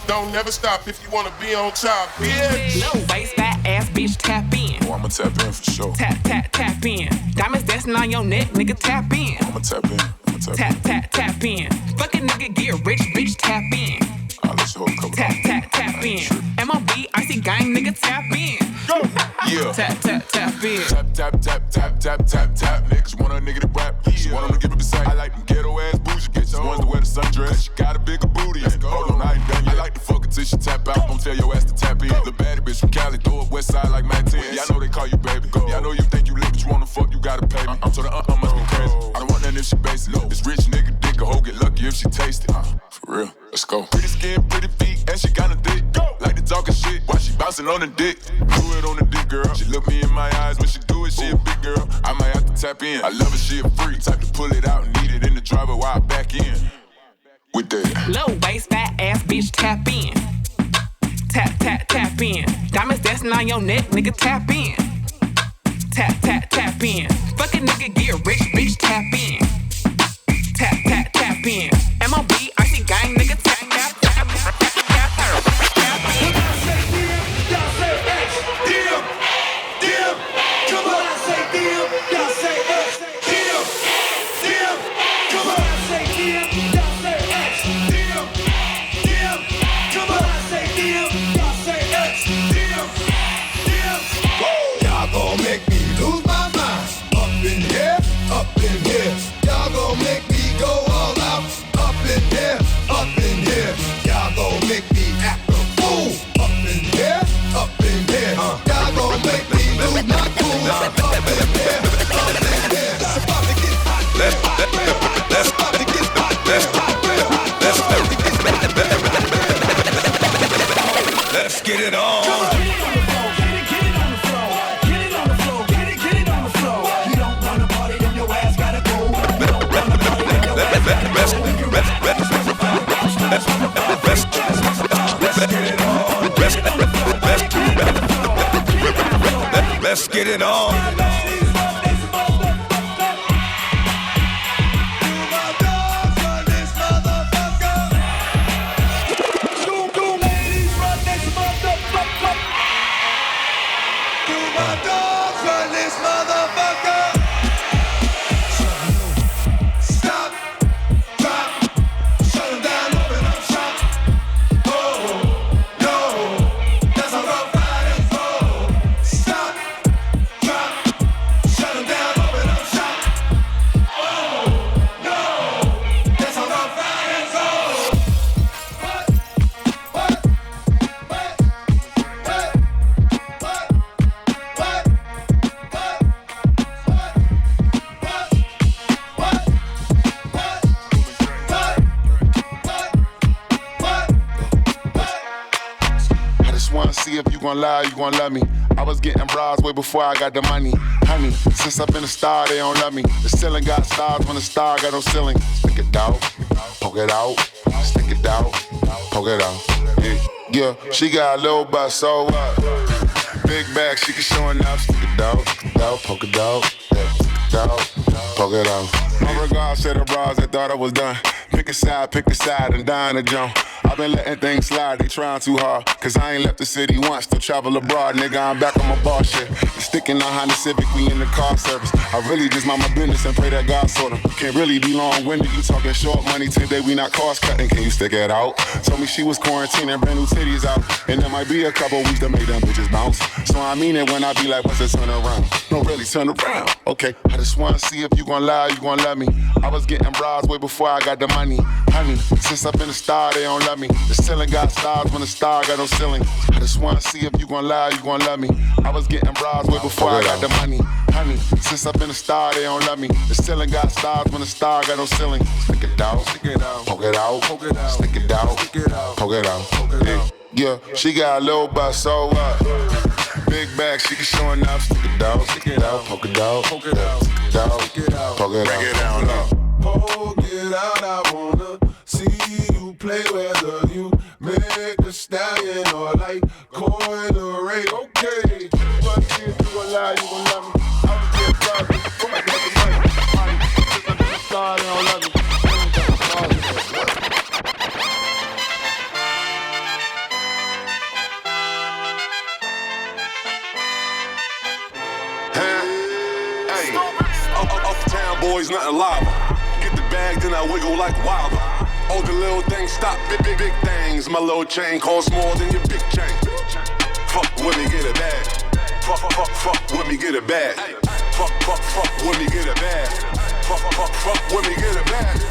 Don't never stop if you wanna be on top, bitch. No waist, fat ass bitch, tap in. Oh, I'ma tap in for sure. Tap, tap, tap in. Diamonds dancing on your neck, nigga, tap in. I'ma tap in. I'ma tap Tap, in. tap, tap in. Fucking nigga, get rich, bitch, tap in. I'll let you hold a couple. Tap, tap, tap in. MLB, icy gang, nigga, tap in. Go. Yeah. Tap, tap, tap in. Tap, tap, tap, tap, tap, tap, tap. Niggas want a nigga to rap. She want him to give it the same. I like them ghetto ass bougie bitches. Ones that wear the sundress. She got a bigger booty. Hold on, I ain't done yet. I like to fuck until she tap out. Don't tell your ass to tap in. The baddie bitch from Cali, throw up west side like Matt 10. Yeah, I know they call you baby. Go. Yeah, I know you think you lit, but you wanna fuck, you gotta pay me. So the must be crazy. I don't want nothing if she basic. This rich nigga dick a hoe get lucky if she taste it. For real, let's go. Pretty skin, pretty feet, and she got a dick. Like the talking shit while she bouncing on the dick. Do it on the dick, girl. She look me in my eyes when she do it. She a big girl. I might have to tap in. I love her, she a freak. Type to pull it out and need it in the driver while I back in. With that low waist, fat ass bitch, tap in. Tap, tap, tap in. Diamonds dancing on your neck, nigga, tap in. Tap, tap, tap in. Fucking nigga get rich, bitch, tap in. Tap, tap, tap in. MLB, RC gang, nigga, tap, tap, tap, tap, tap, tap, tap in. Y'all say X, dim, dim. Come on, I say dim, y'all say X, dim, dim. Come on, I say dim, y'all say X, dim, dim. Come on, I say dim, y'all say X, dim, dim. Y'all gon' make me lose my mind. Up in here, up in here. Y'all gon' make me go all out. Up in here, up in here. Y'all gon' make me act a fool. Up in here, up in here. Y'all gon' make me lose my cool. Up in here, up in here. It's about to get hot. Let's about to get hot. Let's get it on. Let's get it on. Lie, you gon' love me. I was getting bras way before I got the money. Honey, since I've been a star, they don't love me. The ceiling got stars when the star got no ceiling. Stick it out, poke it out, stick it out, poke it out. Yeah, she got a little butt, so what? Big bag, she can show enough. Stick it out, poke it out, stick it out, poke it out. My regards to the bras that thought I was done. Pick a side, and die in the jump. I've been letting things slide, they trying too hard. Cause I ain't left the city once to travel abroad. Nigga, I'm back on my bar shit. Sticking on Honda Civic, we in the car service. I really just mind my business and pray that God sort 'em. Can't really be long-winded, you talking short money. Today we not cost cutting, can you stick it out? Told me she was quarantining, brand new titties out. And there might be a couple weeks to make them bitches bounce. So I mean it when I be like, what's the turn around? No, really turn around. Okay, I just wanna see if you gon' lie, you gon' love me. I was getting bras way before I got the money. Honey, since I've been a star, they don't love me. The ceiling got stars when the star got no ceiling. I just wanna see if you gon' lie, you gon' love me. I was getting bras way before I got the money. Honey, since I've been a star, they don't love me. The ceiling got stars when the star got no ceiling. Stick it out, poke it out, stick it out, poke it out. Yeah, she got a little butt, so what? Big bag, she can show enough. Stick it out, poke it out, stick it out, poke it out. Bring it down low. Poke it out, I wanna see you play whether you make a stallion or like coin or rate. Okay, but if you gon' lie, you gon' love me. I was getting proud before I got the money. Since I've been a star, they don't love me. Hey, uptown boys, nothing lava. Get the bag, then I wiggle like wilder. All the little things stop, big things. My little chain costs more than your big chain. Fuck when they get a bag. Fuck with me, get it back. Fuck with me, get it back. Fuck with me, get it back.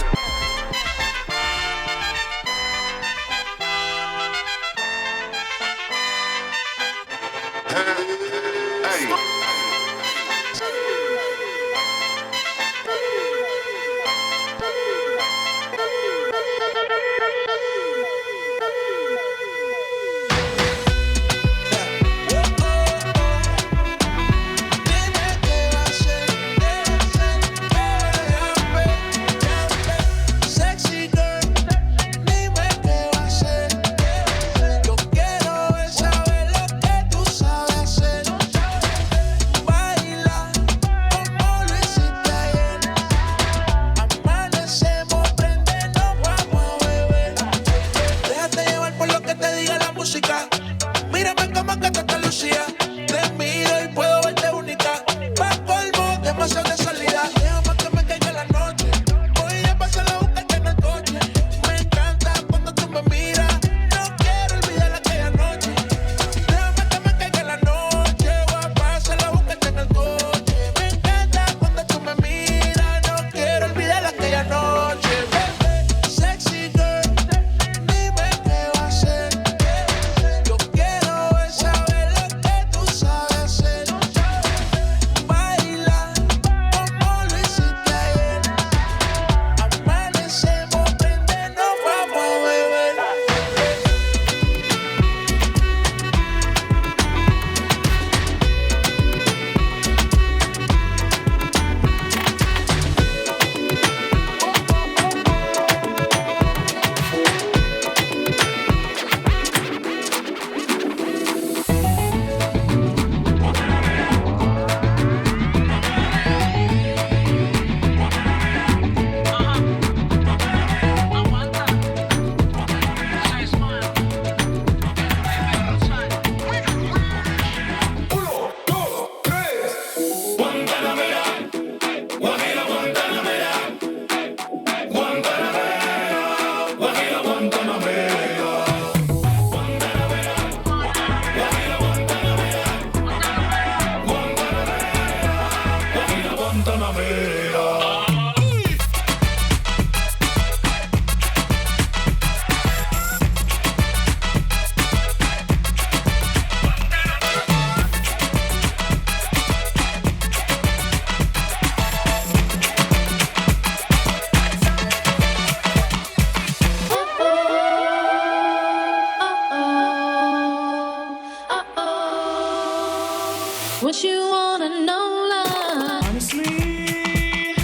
What you wanna know, love? Honestly,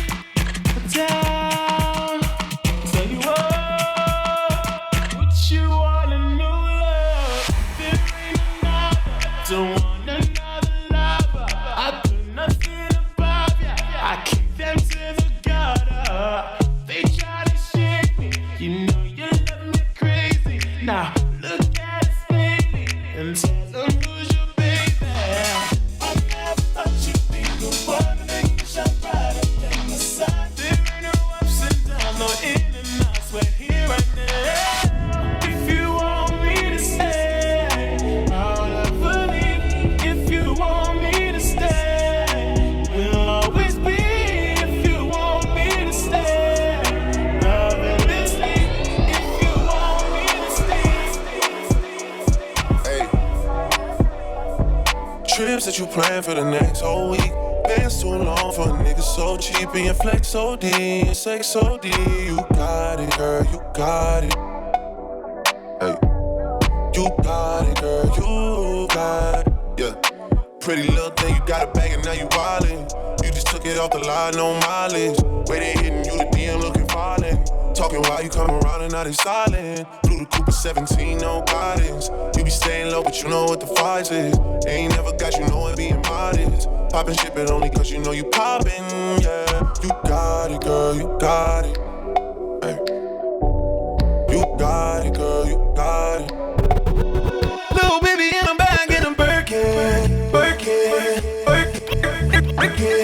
down. Tell you what you wanna know, love. There ain't another, don't want another lover. I put nothing above ya. I kick them to the gutter. They try to shake me, you know you love me crazy. Now look at us lately and tell them who's your baby. I never thought you'd be the one to make me shine brighter than the sun. There ain't no ups and downs, no in and outs. We're here right now. If you want me to stay, I'll never leave. If you want me to stay, we'll always be. If you want me to stay, love endlessly. If you want me to stay. Trips that you plan for the next whole week. Bands too long for a nigga so cheap. And your flex OD, your sex OD. You got it, girl, you got it. Hey, you got it, girl, you got it. Yeah, pretty little thing, you got a bag and now you wildin'. You just took it off the line, no mileage. Waiting, hitting you the DM looking violent. Talking while you come around and now they silent. Blew the Cooper 17, no guidance. You be staying low, but you know what the fight is. They ain't never got you knowing being modest. Poppin' shit, but only cause you know you poppin', yeah. You got it, girl, you got it. Hey. You got it, girl, you got it. Little baby in a bag and I'm Birkin, Birkin, Birkin, Birkin,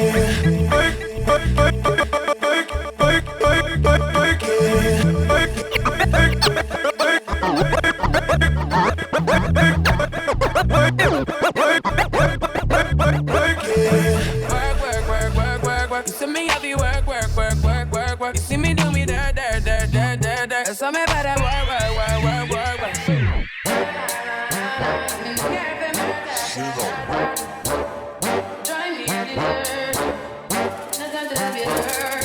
So me better work. Join me in the dirt. Not that to be hurt.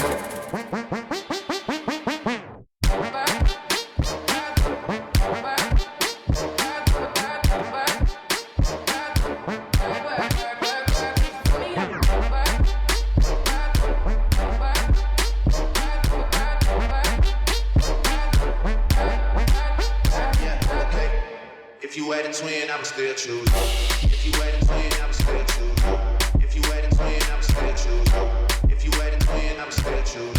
If you had a twin, I would still choose you. If you had a twin, I would still choose you. If you had a twin, I would still choose you. If you had a twin, I would still choose you.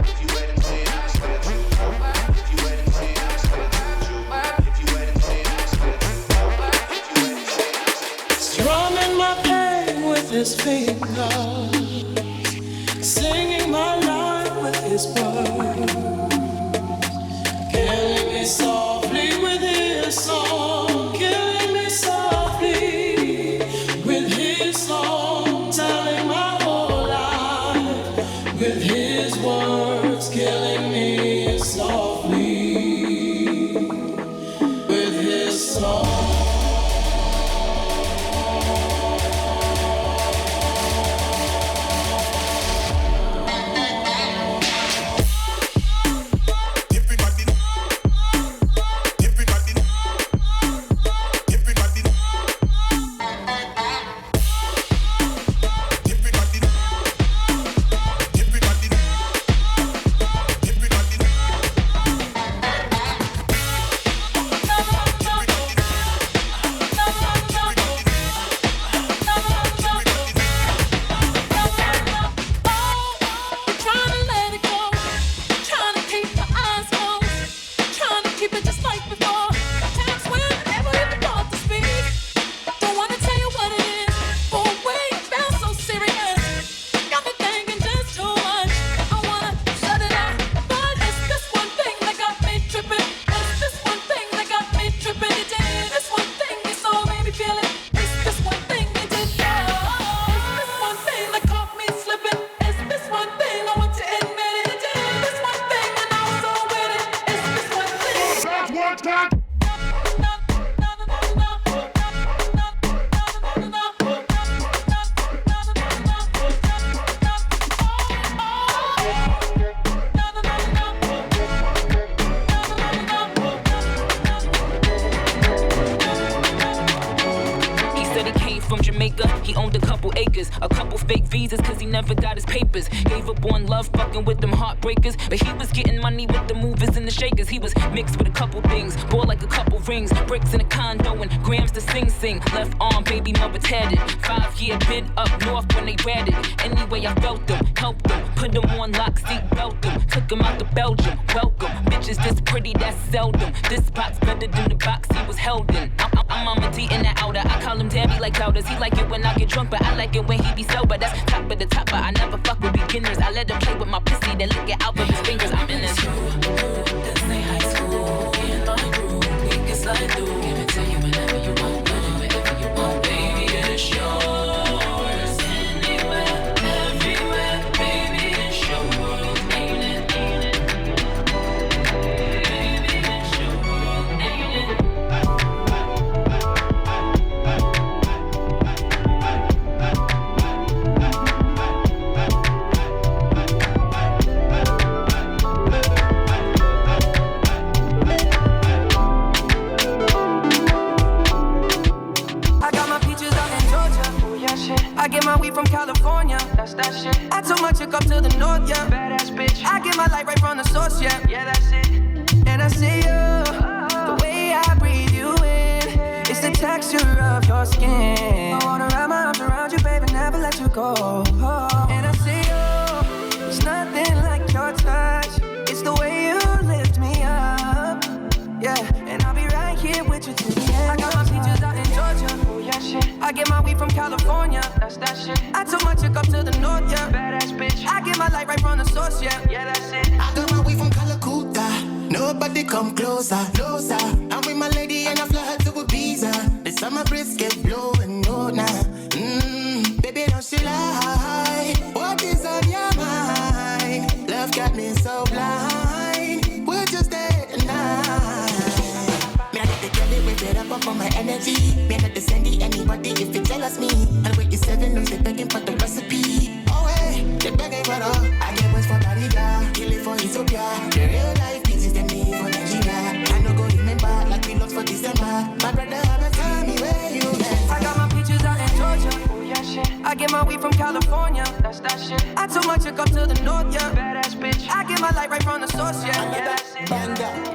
If you had a twin, I would still choose you. If you had a twin, I would still choose you. If you had a twin, I would still choose you. Strumming my pain with his fingers, singing my life with his words, killing me softly with his song, killing me softly with his song, telling my whole life with his words, killing me softly with his song. He owned a couple acres, a couple fake visas, cause he never got his papers. Gave up on love, fucking with them heartbreakers. But he was getting money with the movers and the shakers. He was mixed with a couple things, bought like a couple rings, bricks in a condo and grams to sing. Left arm, baby mother tatted. 5-year bid up north when they ratted. Anyway, I felt them, helped them, put them on lock, seat belt them. Took them out to Belgium, welcome. Bitches this pretty, that's seldom. This box better than the box he was held in. I'm Mama D in the outer. I call him Dabby like Clouders. He like it when I get drunk, but I like it when he be sober. That's top of the top, but I never fuck with beginners. I let him play with my pussy, then lick it out of his fingers. I'm in this. That's my high school. In my groove, we can slide through. Give it to you whenever you want, do whatever you want, baby. It's yours. Anywhere, everywhere, baby. It's your world, ain't it? Baby, it's your world, ain't it? I get my weed from California, that's that shit. I took my chick up to the north, yeah. Badass bitch. I get my light right from the source, yeah. Yeah, that's it. And I see you, the way I breathe you in. It's the texture of your skin. I wanna wrap my arms around you, baby, never let you go. And I see you, there's nothing like your touch. It's the way you lift me up, yeah. And I'll be right here with you till the end. I got my peaches out in Georgia. I get my weed from California, that's that shit. I took my chick up to the north, yeah. Badass bitch. I get my light right from the source, yeah. Yeah, that's it. I got my weed from Calacuta. Nobody come closer. I'm with my lady and I fly her to Ibiza. The summer brisket blowing, no nah. Baby, don't you lie. What is on your mind? Love got me so blind. We're just dead and my energy. Me not to send anybody if you jealous me. And with the 7 knows they begging for the recipe. Oh hey, they begging for all. I get what's for Bariga, kill it for Ethiopia. The real life pieces them need for Nigeria. I no go remember like we lost for December. My brother have tell me where you at. I got my peaches out in Georgia. Oh yeah, shit. I get my weed from California. That's that shit. I took my chick up to the north, yeah. Badass bitch. I get my light right from the source, yeah. Yeah, that's it. Yeah.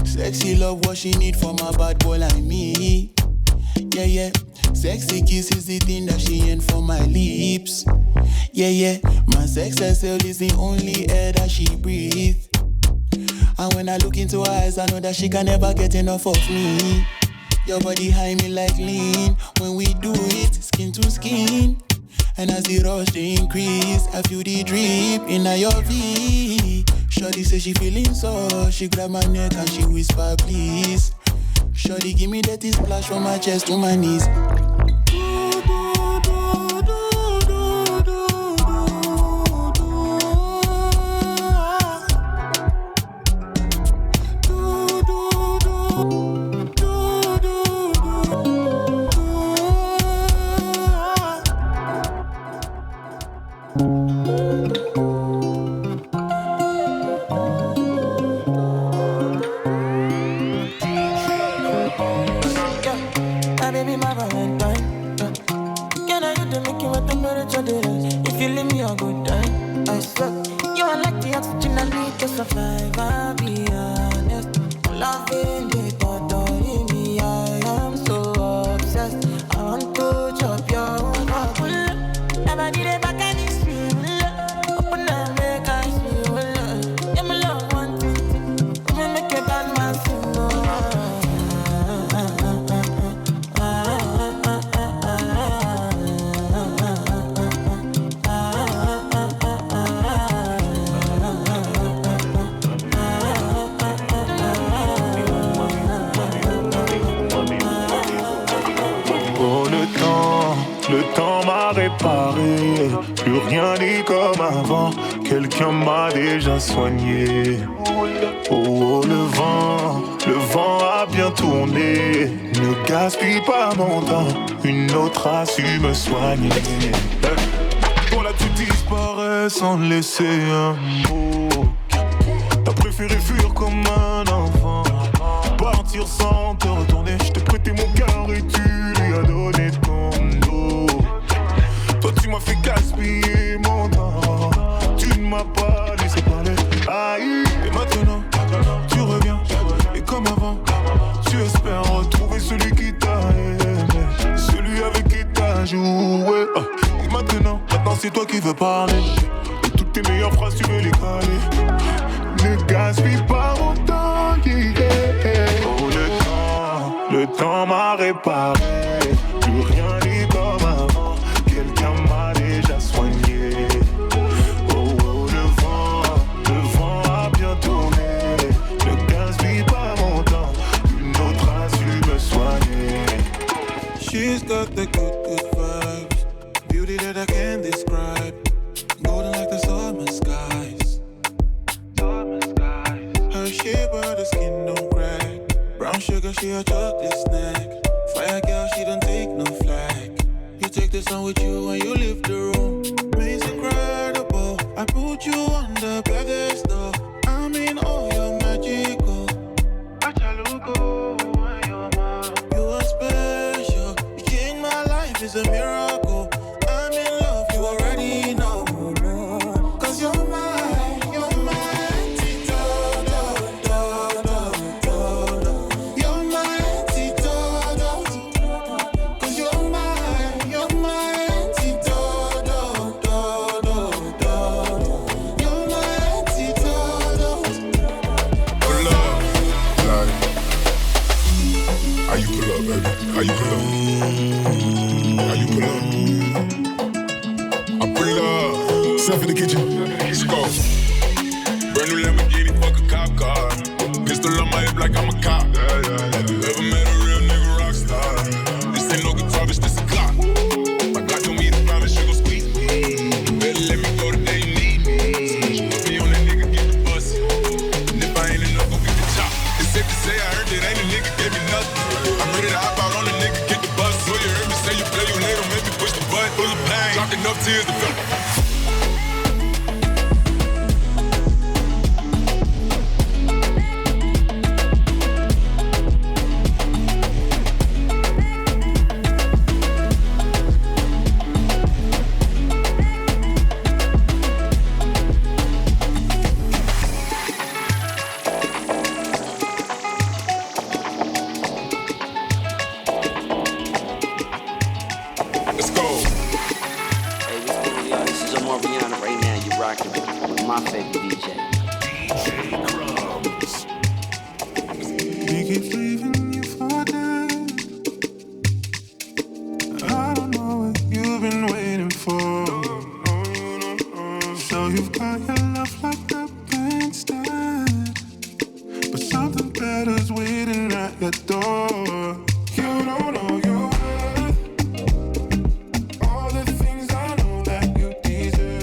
Sexy love, what she need from a bad boy like me. Yeah, yeah. Sexy kiss is the thing that she ain't for my lips. Yeah, yeah. My sex herself is the only air that she breathes. And when I look into her eyes, I know that she can never get enough of me. Your body high me like lean. When we do it, skin to skin. And as the rush they increase, I feel the drip in your V. Shorty say she feeling so. She grab my neck and she whisper please. Shorty give me that splash from my chest to my knees. Plus rien n'est comme avant, quelqu'un m'a déjà soigné. Oh, le vent a bien tourné. Ne gaspille pas mon temps, une autre a su me soigner. Bon là tu disparais sans laisser un mot. T'as préféré fuir comme un enfant, partir sans te retourner. Je t'ai prêté mon cœur et tu lui as donné ton dos. Toi tu m'as fait gaspiller mon temps, tu ne m'as pas laissé parler. Aïe, et maintenant tu reviens, et comme avant, tu espères retrouver celui qui t'a aimé, celui avec qui t'as joué. Et maintenant c'est toi qui veux parler, et toutes tes meilleures phrases tu veux les caler. Ne gaspille pas mon temps, yeah. Oh le temps m'a réparé, plus rien n'est comme avant. Quelqu'un m'a déjà soigné. Oh, le vent a bien tourné. Ne gaspille pas mon temps, une autre a su me soigner. She's got the good vibes, beauty that I can't describe. Golden like the summer skies. Her shape, but the skin don't crack. Brown sugar, she a chocolate snack. Fire girl, she don't take no flack. You take the sun with you and you leave the room. It's incredible. I put you on the pedestal. I mean, oh, you're magical. You are special. You changed my life, it's a miracle. I'm in love, you already know. Cause you're mine, you're mine. How you pull up? How you pull up? I pull up. Stuff in the kitchen. Let's go. Brand new Lamborghini, fuck a cop car. Pistol on my hip like I'm a cop. Have you ever met a real nigga rock star? This ain't no guitar, bitch, this a clock. My Glock told me to promise you gon' squeeze me. Better let me go the day you need me. Put me on that nigga, get the bus. And if I ain't enough, go get the chop. It's safe to say I heard it, ain't a nigga gave me nothing. I'm ready to hop out on the nigga, get the bus. So you heard me say you play, you later, make me push the button. Full of pain, dropped enough tears to fill. My favorite DJ. DJ Krumbs. He keeps leaving you for dead. I don't know what you've been waiting for. So you've got your love locked up instead. But something better's waiting at your door. You don't know your worth. All the things I know that you deserve.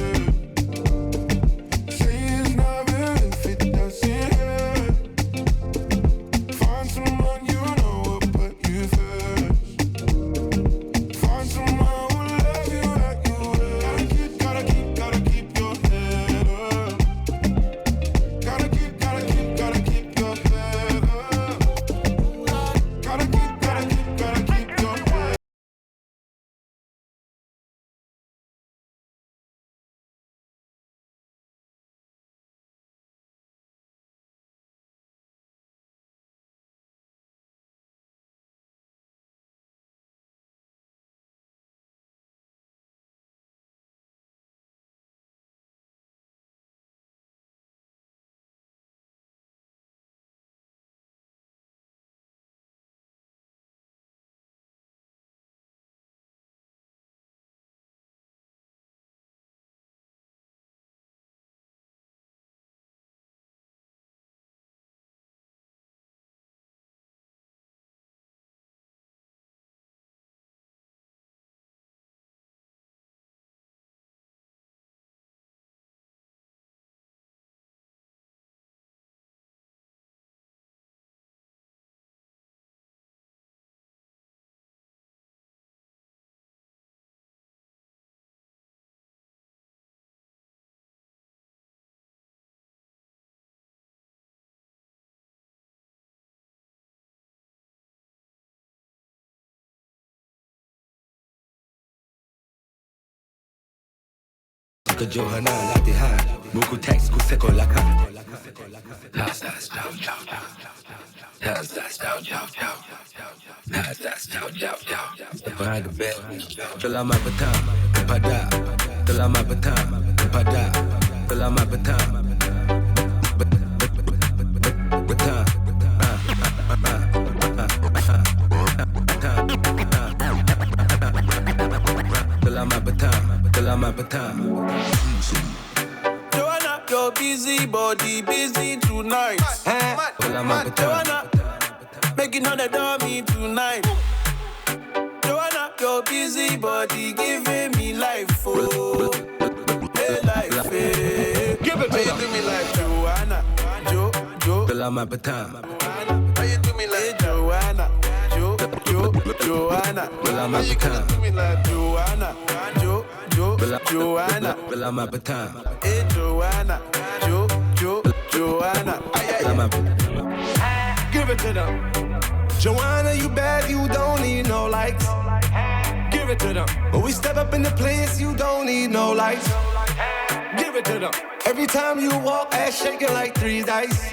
Que Johanna latihan, buku teks ku sekolakan. Behind the bed, selamat petang kepada, selamat petang kepada, selamat petang, petang. Selamat petang, selamat petang. Joanna, your busy body busy tonight. Joanna, making $100 me tonight. Joanna, your busy body giving me life, oh, hey life, hey. Give it to you, do me like Joanna, Selamat petang. How you do me like Joanna, Joanna. Selamat petang. Do me like Joanna, Joanna. Selamat petang. Hey Joanna, Joanna. Give it to them. Joanna, you bad, you don't need no lights. Give it to them. When we step up in the place, you don't need no lights. Give it to them. Every time you walk, ass shaking like 3 dice.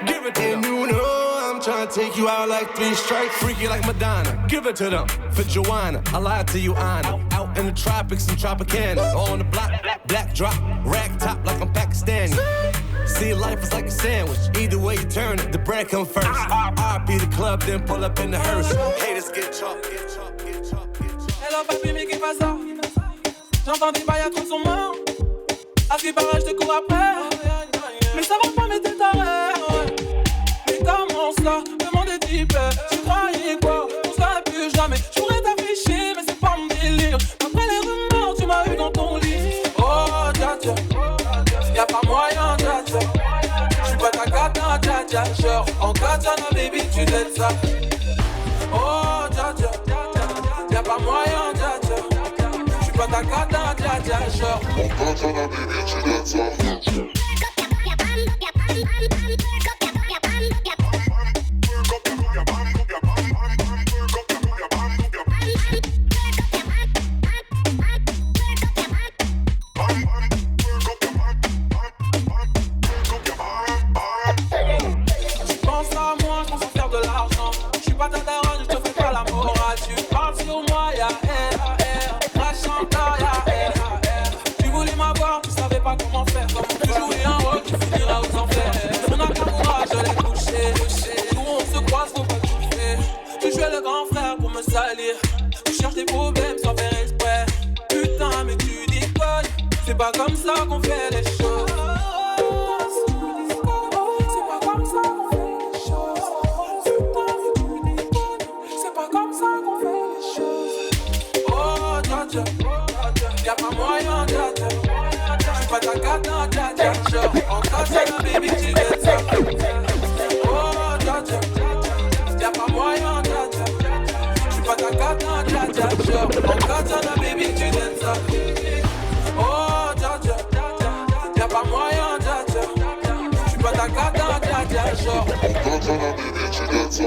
Give it to them. You know I'm trying to take you out like 3 strikes. Freaky like Madonna. Give it to them. For Joanna, I lied to you, Anna. Out in the tropics and Tropicana. On the block, black drop, rag top like I'm Pakistani. See, life is like a sandwich. Either way you turn it, the bread come first. RP the club, then pull up in the hearse. Haters get chalk, get chalk, get chalk, get chalk. Hello papi, mais qu'est-ce que ça? J'entends des bails à tout son nom. À ce qui paraît, je te cours après. Mais flippais. Tu croyais quoi? On serait plus jamais. Je pourrais t'afficher, mais c'est pas mon délire. Après les rumeurs, tu m'as eu dans ton lit. Oh, dja dja, y'a pas moyen, dja dja. J'suis pas ta gata, dja dja. Genre, en katana, baby, tu t'aides ça. Oh, dja dja, y'a pas moyen, dja dja. J'suis pas ta gata, dja dja. Genre, en katana, baby, tu t'aides ça. Tu cherches des problèmes sans faire exprès. Putain mais tu déconnes. C'est pas comme ça qu'on fait les choses. C'est pas comme ça qu'on fait les choses. Putain mais tu déconnes. C'est pas comme ça qu'on fait les choses. Oh dja dja, y'a pas moyen dja dja. J'suis pas ta gata dja dja. Genre en katana baby tu t'aides ça. Oh dja dja, y'a pas moyen dja dja. Pas ta katana, dja dja, genre en katana, baby, tu donnes ça. Oh, dja dja, y'a pas moyen, dja dja. J'suis pas ta katana, dja dja, genre en katana, baby, tu donnes ça.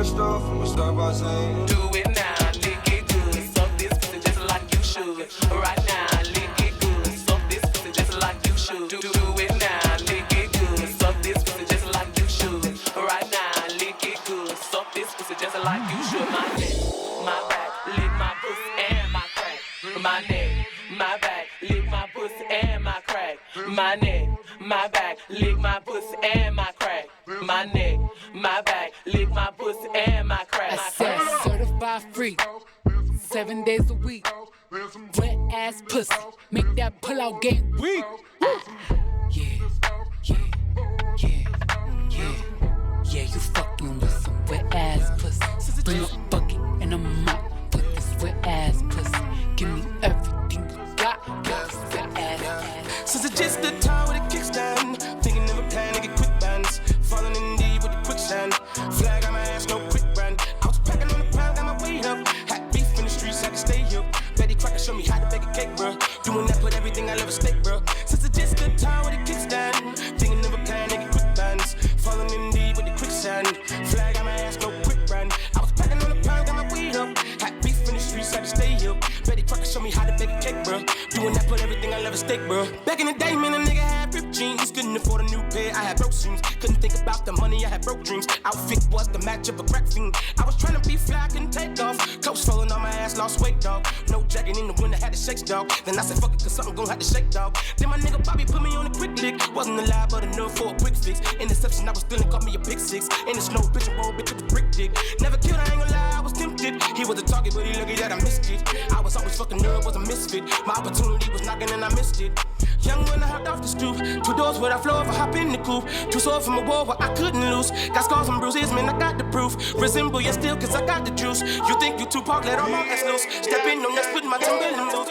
first off, I'ma start by saying, do it now, lick it good. Suck this pussy just like like you should. My neck, my back, lick my pussy and my crack. My neck, my back, lick my pussy and my crack. My neck, my back, lick my pussy and my crack. My neck, my back, lick my pussy and my crack. I said certified freak, 7 days a week. Wet ass pussy, make that pull out game weak. Yeah, you fucking with some wet ass pussy. Bring a bucket and a mop for this wet ass pussy. Give me everything you got, this wet ass. Since it's just the time with a kickstand, thinking of a plan to get quick bands. Falling in deep with the quicksand. Flag on my ass, no quick brand. I was packing on the pound, got my weight up. Had beef in the streets, I can stay up. Betty Crocker show me how to bake a cake, bro. Doing that, put everything I love at stake, bro. Since it's just the time with a kickstand, thinking of a plan to get quick bands. Falling in deep with the quicksand. Flag on my ass, no quick brand. I was packing on the pound, got my weight up. Had beef in the streets, I can stay up. Betty Crocker show me how to bake a cake, bro. Doing that, put everything I love at stake, bro. Back in the day, man, a nigga had ripped jeans. Couldn't afford a new pair, I had broke jeans. Couldn't think about the money, I had broke dreams. Outfit was the match of a crack fiend. I was trying to be fly, couldn't take off. Clothes falling on my ass, lost weight, dog. No jacket in the winter, had to shake, dog. Then I said, fuck it, cause something gon' have to shake, dog. Then my nigga Bobby put me on a quick lick. Wasn't alive, but enough for a quick fix. Interception, I was stealing, caught me a pick six. In the snow, bitch, and roll, bitch, it was brick dick. Never killed, I ain't gonna lie, I was tempted. He was a target, but he lucky that I missed it. I was always fucking nerd, was a misfit. My opportunity was knocking and I missed it. Young when I hopped off the stoop. 2 doors where I floor if I hop in the coupe. 2 swords from a war where I couldn't lose. Got scars and bruises, man, I got the proof. Resemble you still, cause I got the juice. You think you Tupac, let all my ass loose. Step in on that, putting my tongue in the nose.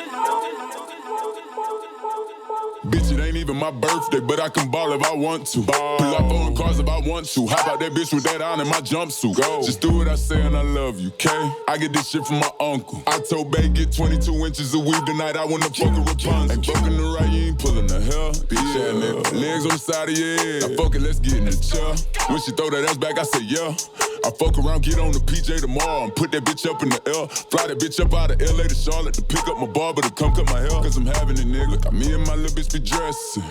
Bitch, it ain't even my birthday, but I can ball if I want to. Pull up on cars if I want to. How about that bitch with that on in my jumpsuit? Go. Just do what I say and I love you, okay? I get this shit from my uncle. I told Bay get 22 inches of weave tonight. I wanna fuck a Rapunzel. Ain't fucking the right, you ain't pulling the hell. Bitch, yeah, nigga. Legs on the side of your head. Now fuck it, let's get in the chair. When she throw that ass back, I say yeah. I fuck around, get on the PJ tomorrow and put that bitch up in the air. Fly that bitch up out of LA to Charlotte to pick up my barber to come cut my hair. Cause I'm having a nigga. Got me and my little bitch be dressing.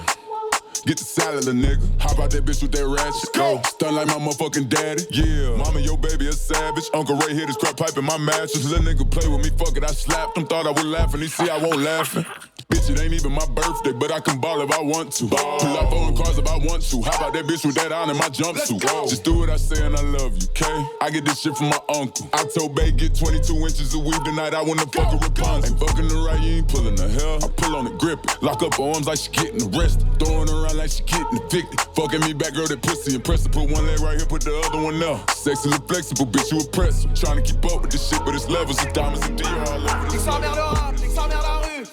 Get the salad, little nigga. Hop out that bitch with that ratchet. Go. Stun like my motherfucking daddy. Yeah. Mama, your baby a savage. Uncle Ray hit his crack pipe in my mattress. Little nigga play with me, fuck it, I slapped him. Thought I was laughing, he see I won't laughing. Bitch, it ain't even my birthday, but I can ball if I want to. Pull up on cars if I want to. How about that bitch with that on in my jumpsuit? Just do what I say and I love you, okay? I get this shit from my uncle. I told Bay get 22 inches of weave tonight. I wanna fuck a Rapunzel. Ain't fucking the right, you ain't pulling the hell. I pull on it, grip it. Lock up her arms like she getting arrested. Throwing her around like she getting evicted. Fucking me back, girl, that pussy impressive. Put one leg right here, put the other one there. Sexy and flexible, bitch, you impressive. Trying to keep up with this shit, but it's levels of diamonds and Dior all over this.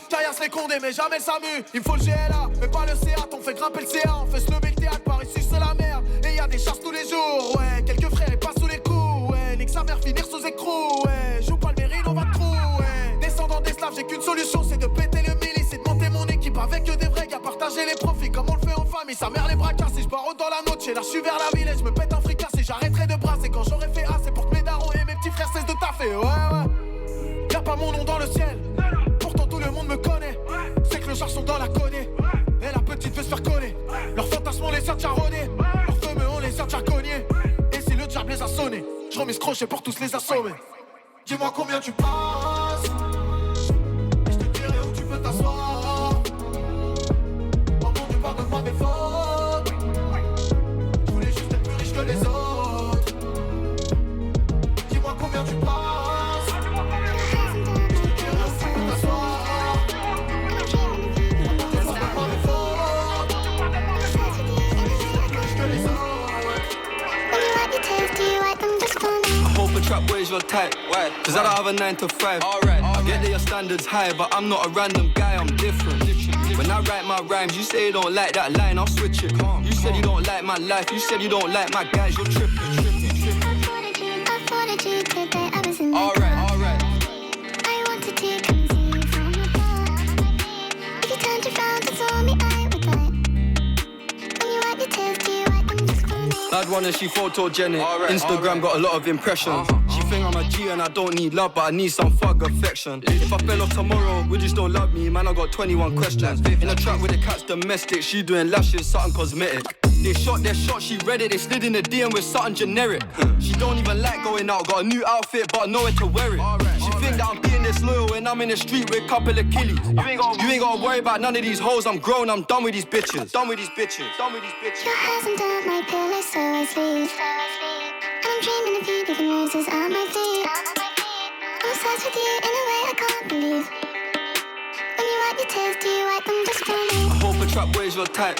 Caillasse les condés, mais jamais le SAMU. Il faut le GLA, mais pas le C.A. On fait grimper le C.A. On fait se lever le théâtre. Par ici, c'est la merde. Et y'a des chasses tous les jours. Ouais, quelques frères et pas sous les coups. Ouais, nique sa mère, finir sous écrou. Ouais, joue pas le mérite, on va te trou. Ouais, descendant des slaves, j'ai qu'une solution, c'est de péter le milice. C'est de monter mon équipe avec que des vrais gars. Partager les profits comme on le fait en famille. Sa mère les bras cassés, j'barre dans la noche. Là, j'suis vers la ville et j'me pète un fricas. Et j'arrêterai de brasser quand j'aurai fait assez pour que mes darons et mes petits frères cessent de taffer. Ouais. Y'a pas mon nom dans le ciel. Pourtant tout le monde me connaît. C'est que le char sont dans la connaît. Et la petite veut se faire coller. Leurs fantasmes on les a charronés. Leurs feux on les a charconniers. Et si le diable les a sonnés, je remise crochet pour tous les assommer. Dis-moi combien tu passes. Et je te dirai où tu peux t'asseoir. Oh mon Dieu, pardonne-moi mes fautes. Je voulais juste être plus riche que les autres. Dis-moi combien tu passes. Trap boys your type, why? Cause I don't have a 9 to 5. I get that your standards high, but I'm not a random guy, I'm different. When I write my rhymes, you say you don't like that line, I'll switch it. You said you don't like my life, you said you don't like my guys, you're tripping. Alright. I wanted to come see you from above. If you turned around and saw me, I would die. When you wipe your tears, do you wipe them just for me? Bad one and she photogenic. Instagram got a lot of impressions. She think I'm a G and I don't need love, but I need some thug affection. If I fell off tomorrow, we just don't love me, man, I got 21 questions. In a trap with the cat's domestic, she doing lashes, something cosmetic. They shot their shot, she read it, they slid in the DM with something generic. She don't even like going out, got a new outfit, but nowhere to wear it. She think that I'm being this loyal when I'm in the street with a couple of killies. You ain't gotta worry about none of these hoes, I'm grown, I'm done with these bitches. Done with these bitches, done with these bitches. Your hands under my pillow, so I sleep. I'm dreaming of you, leaving roses on my feet. I'm obsessed with you in a way I can't believe. When you wipe your tears, do you wipe them just for me? I hope a trap boy's your type,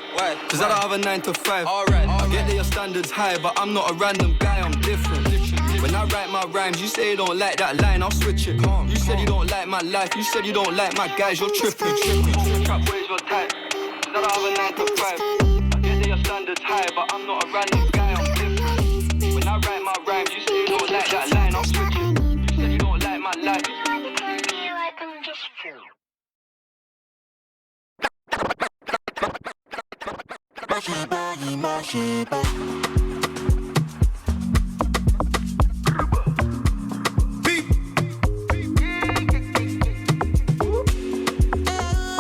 cause I don't have a 9 to 5. I get that your standards high, but I'm not a random guy, I'm different. When I write my rhymes, you say you don't like that line, I'll switch it. You said you don't like my life, you said you don't like my guys, you're tripping. Hope a trap boy's your type, cause I don't have a 9 to 5. I get that your standards high, but I'm not a random guy, I'm different. When I write my rhymes, you say you don't like that line, I'll switch it. You said you don't like my life.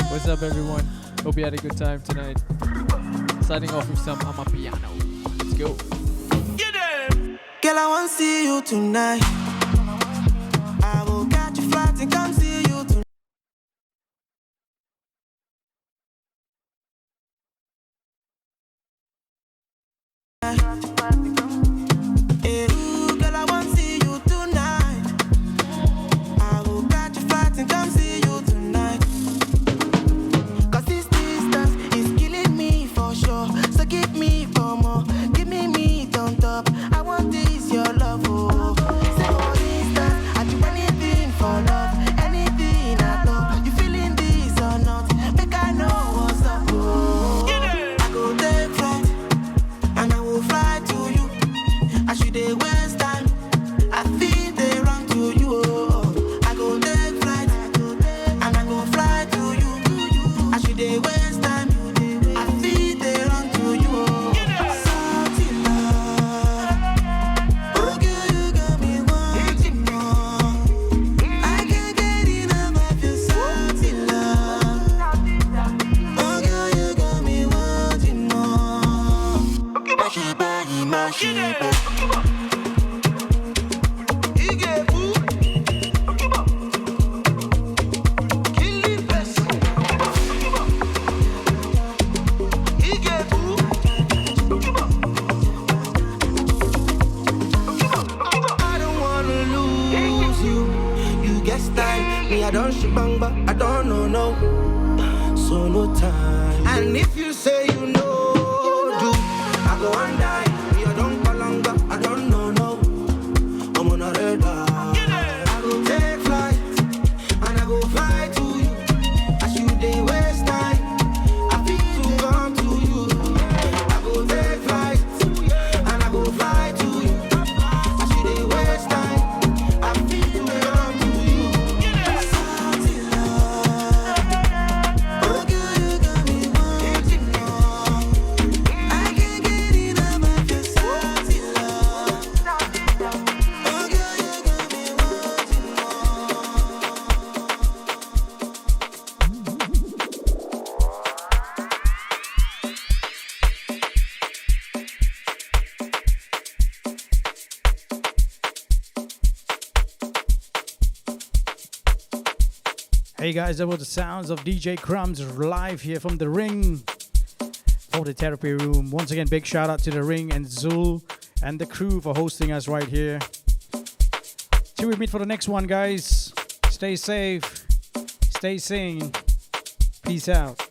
What's up, everyone? Hope you had a good time tonight. Starting off with some Amapiano. Let's go. Girl, I want to see you tonight. I will catch a flight and come see you tonight. Hey, ooh, girl, I want to see you tonight. I will catch a flight and come see you tonight. Cause this distance is killing me for sure. So give me for more. Give me meat on top. I want this, your love, oh. Say for instance, I do anything for love. Anything at all. You feeling this or not? Make I know what's up, oh. I go take flight and I will fly to you. I should they waste time. I feel they run to you, oh. I go take flight and I go fly to you. I should they waste time. I feel they run to you, oh. Salty love. Oh, girl, you got me wanting more. I can't get enough of your salty love. Oh, girl, you got me wanting more. Mash it, I don't wanna lose you. You get style, me I don't shibang, but I don't know no. So no time. And if you say you know, do I go and die? Me I don't palanga, I don't know no. I'm on a radar. I go take flight and I go fly to you. I should they waste time. I feel to come to you. I go take flight and I go fly to you. I should they waste time. I feel to come to you. Salty love. Oh, girl, you got me wanting more. I can't get enough of your salty love. Oh, girl, you got me wanting more. Hey guys, that was the sounds of DJ Krumbs live here from the Ring for the therapy room. Once again, big shout out to the Ring and Dzul and the crew for hosting us right here. Till we meet for the next one, guys. Stay safe, stay sane. Peace out.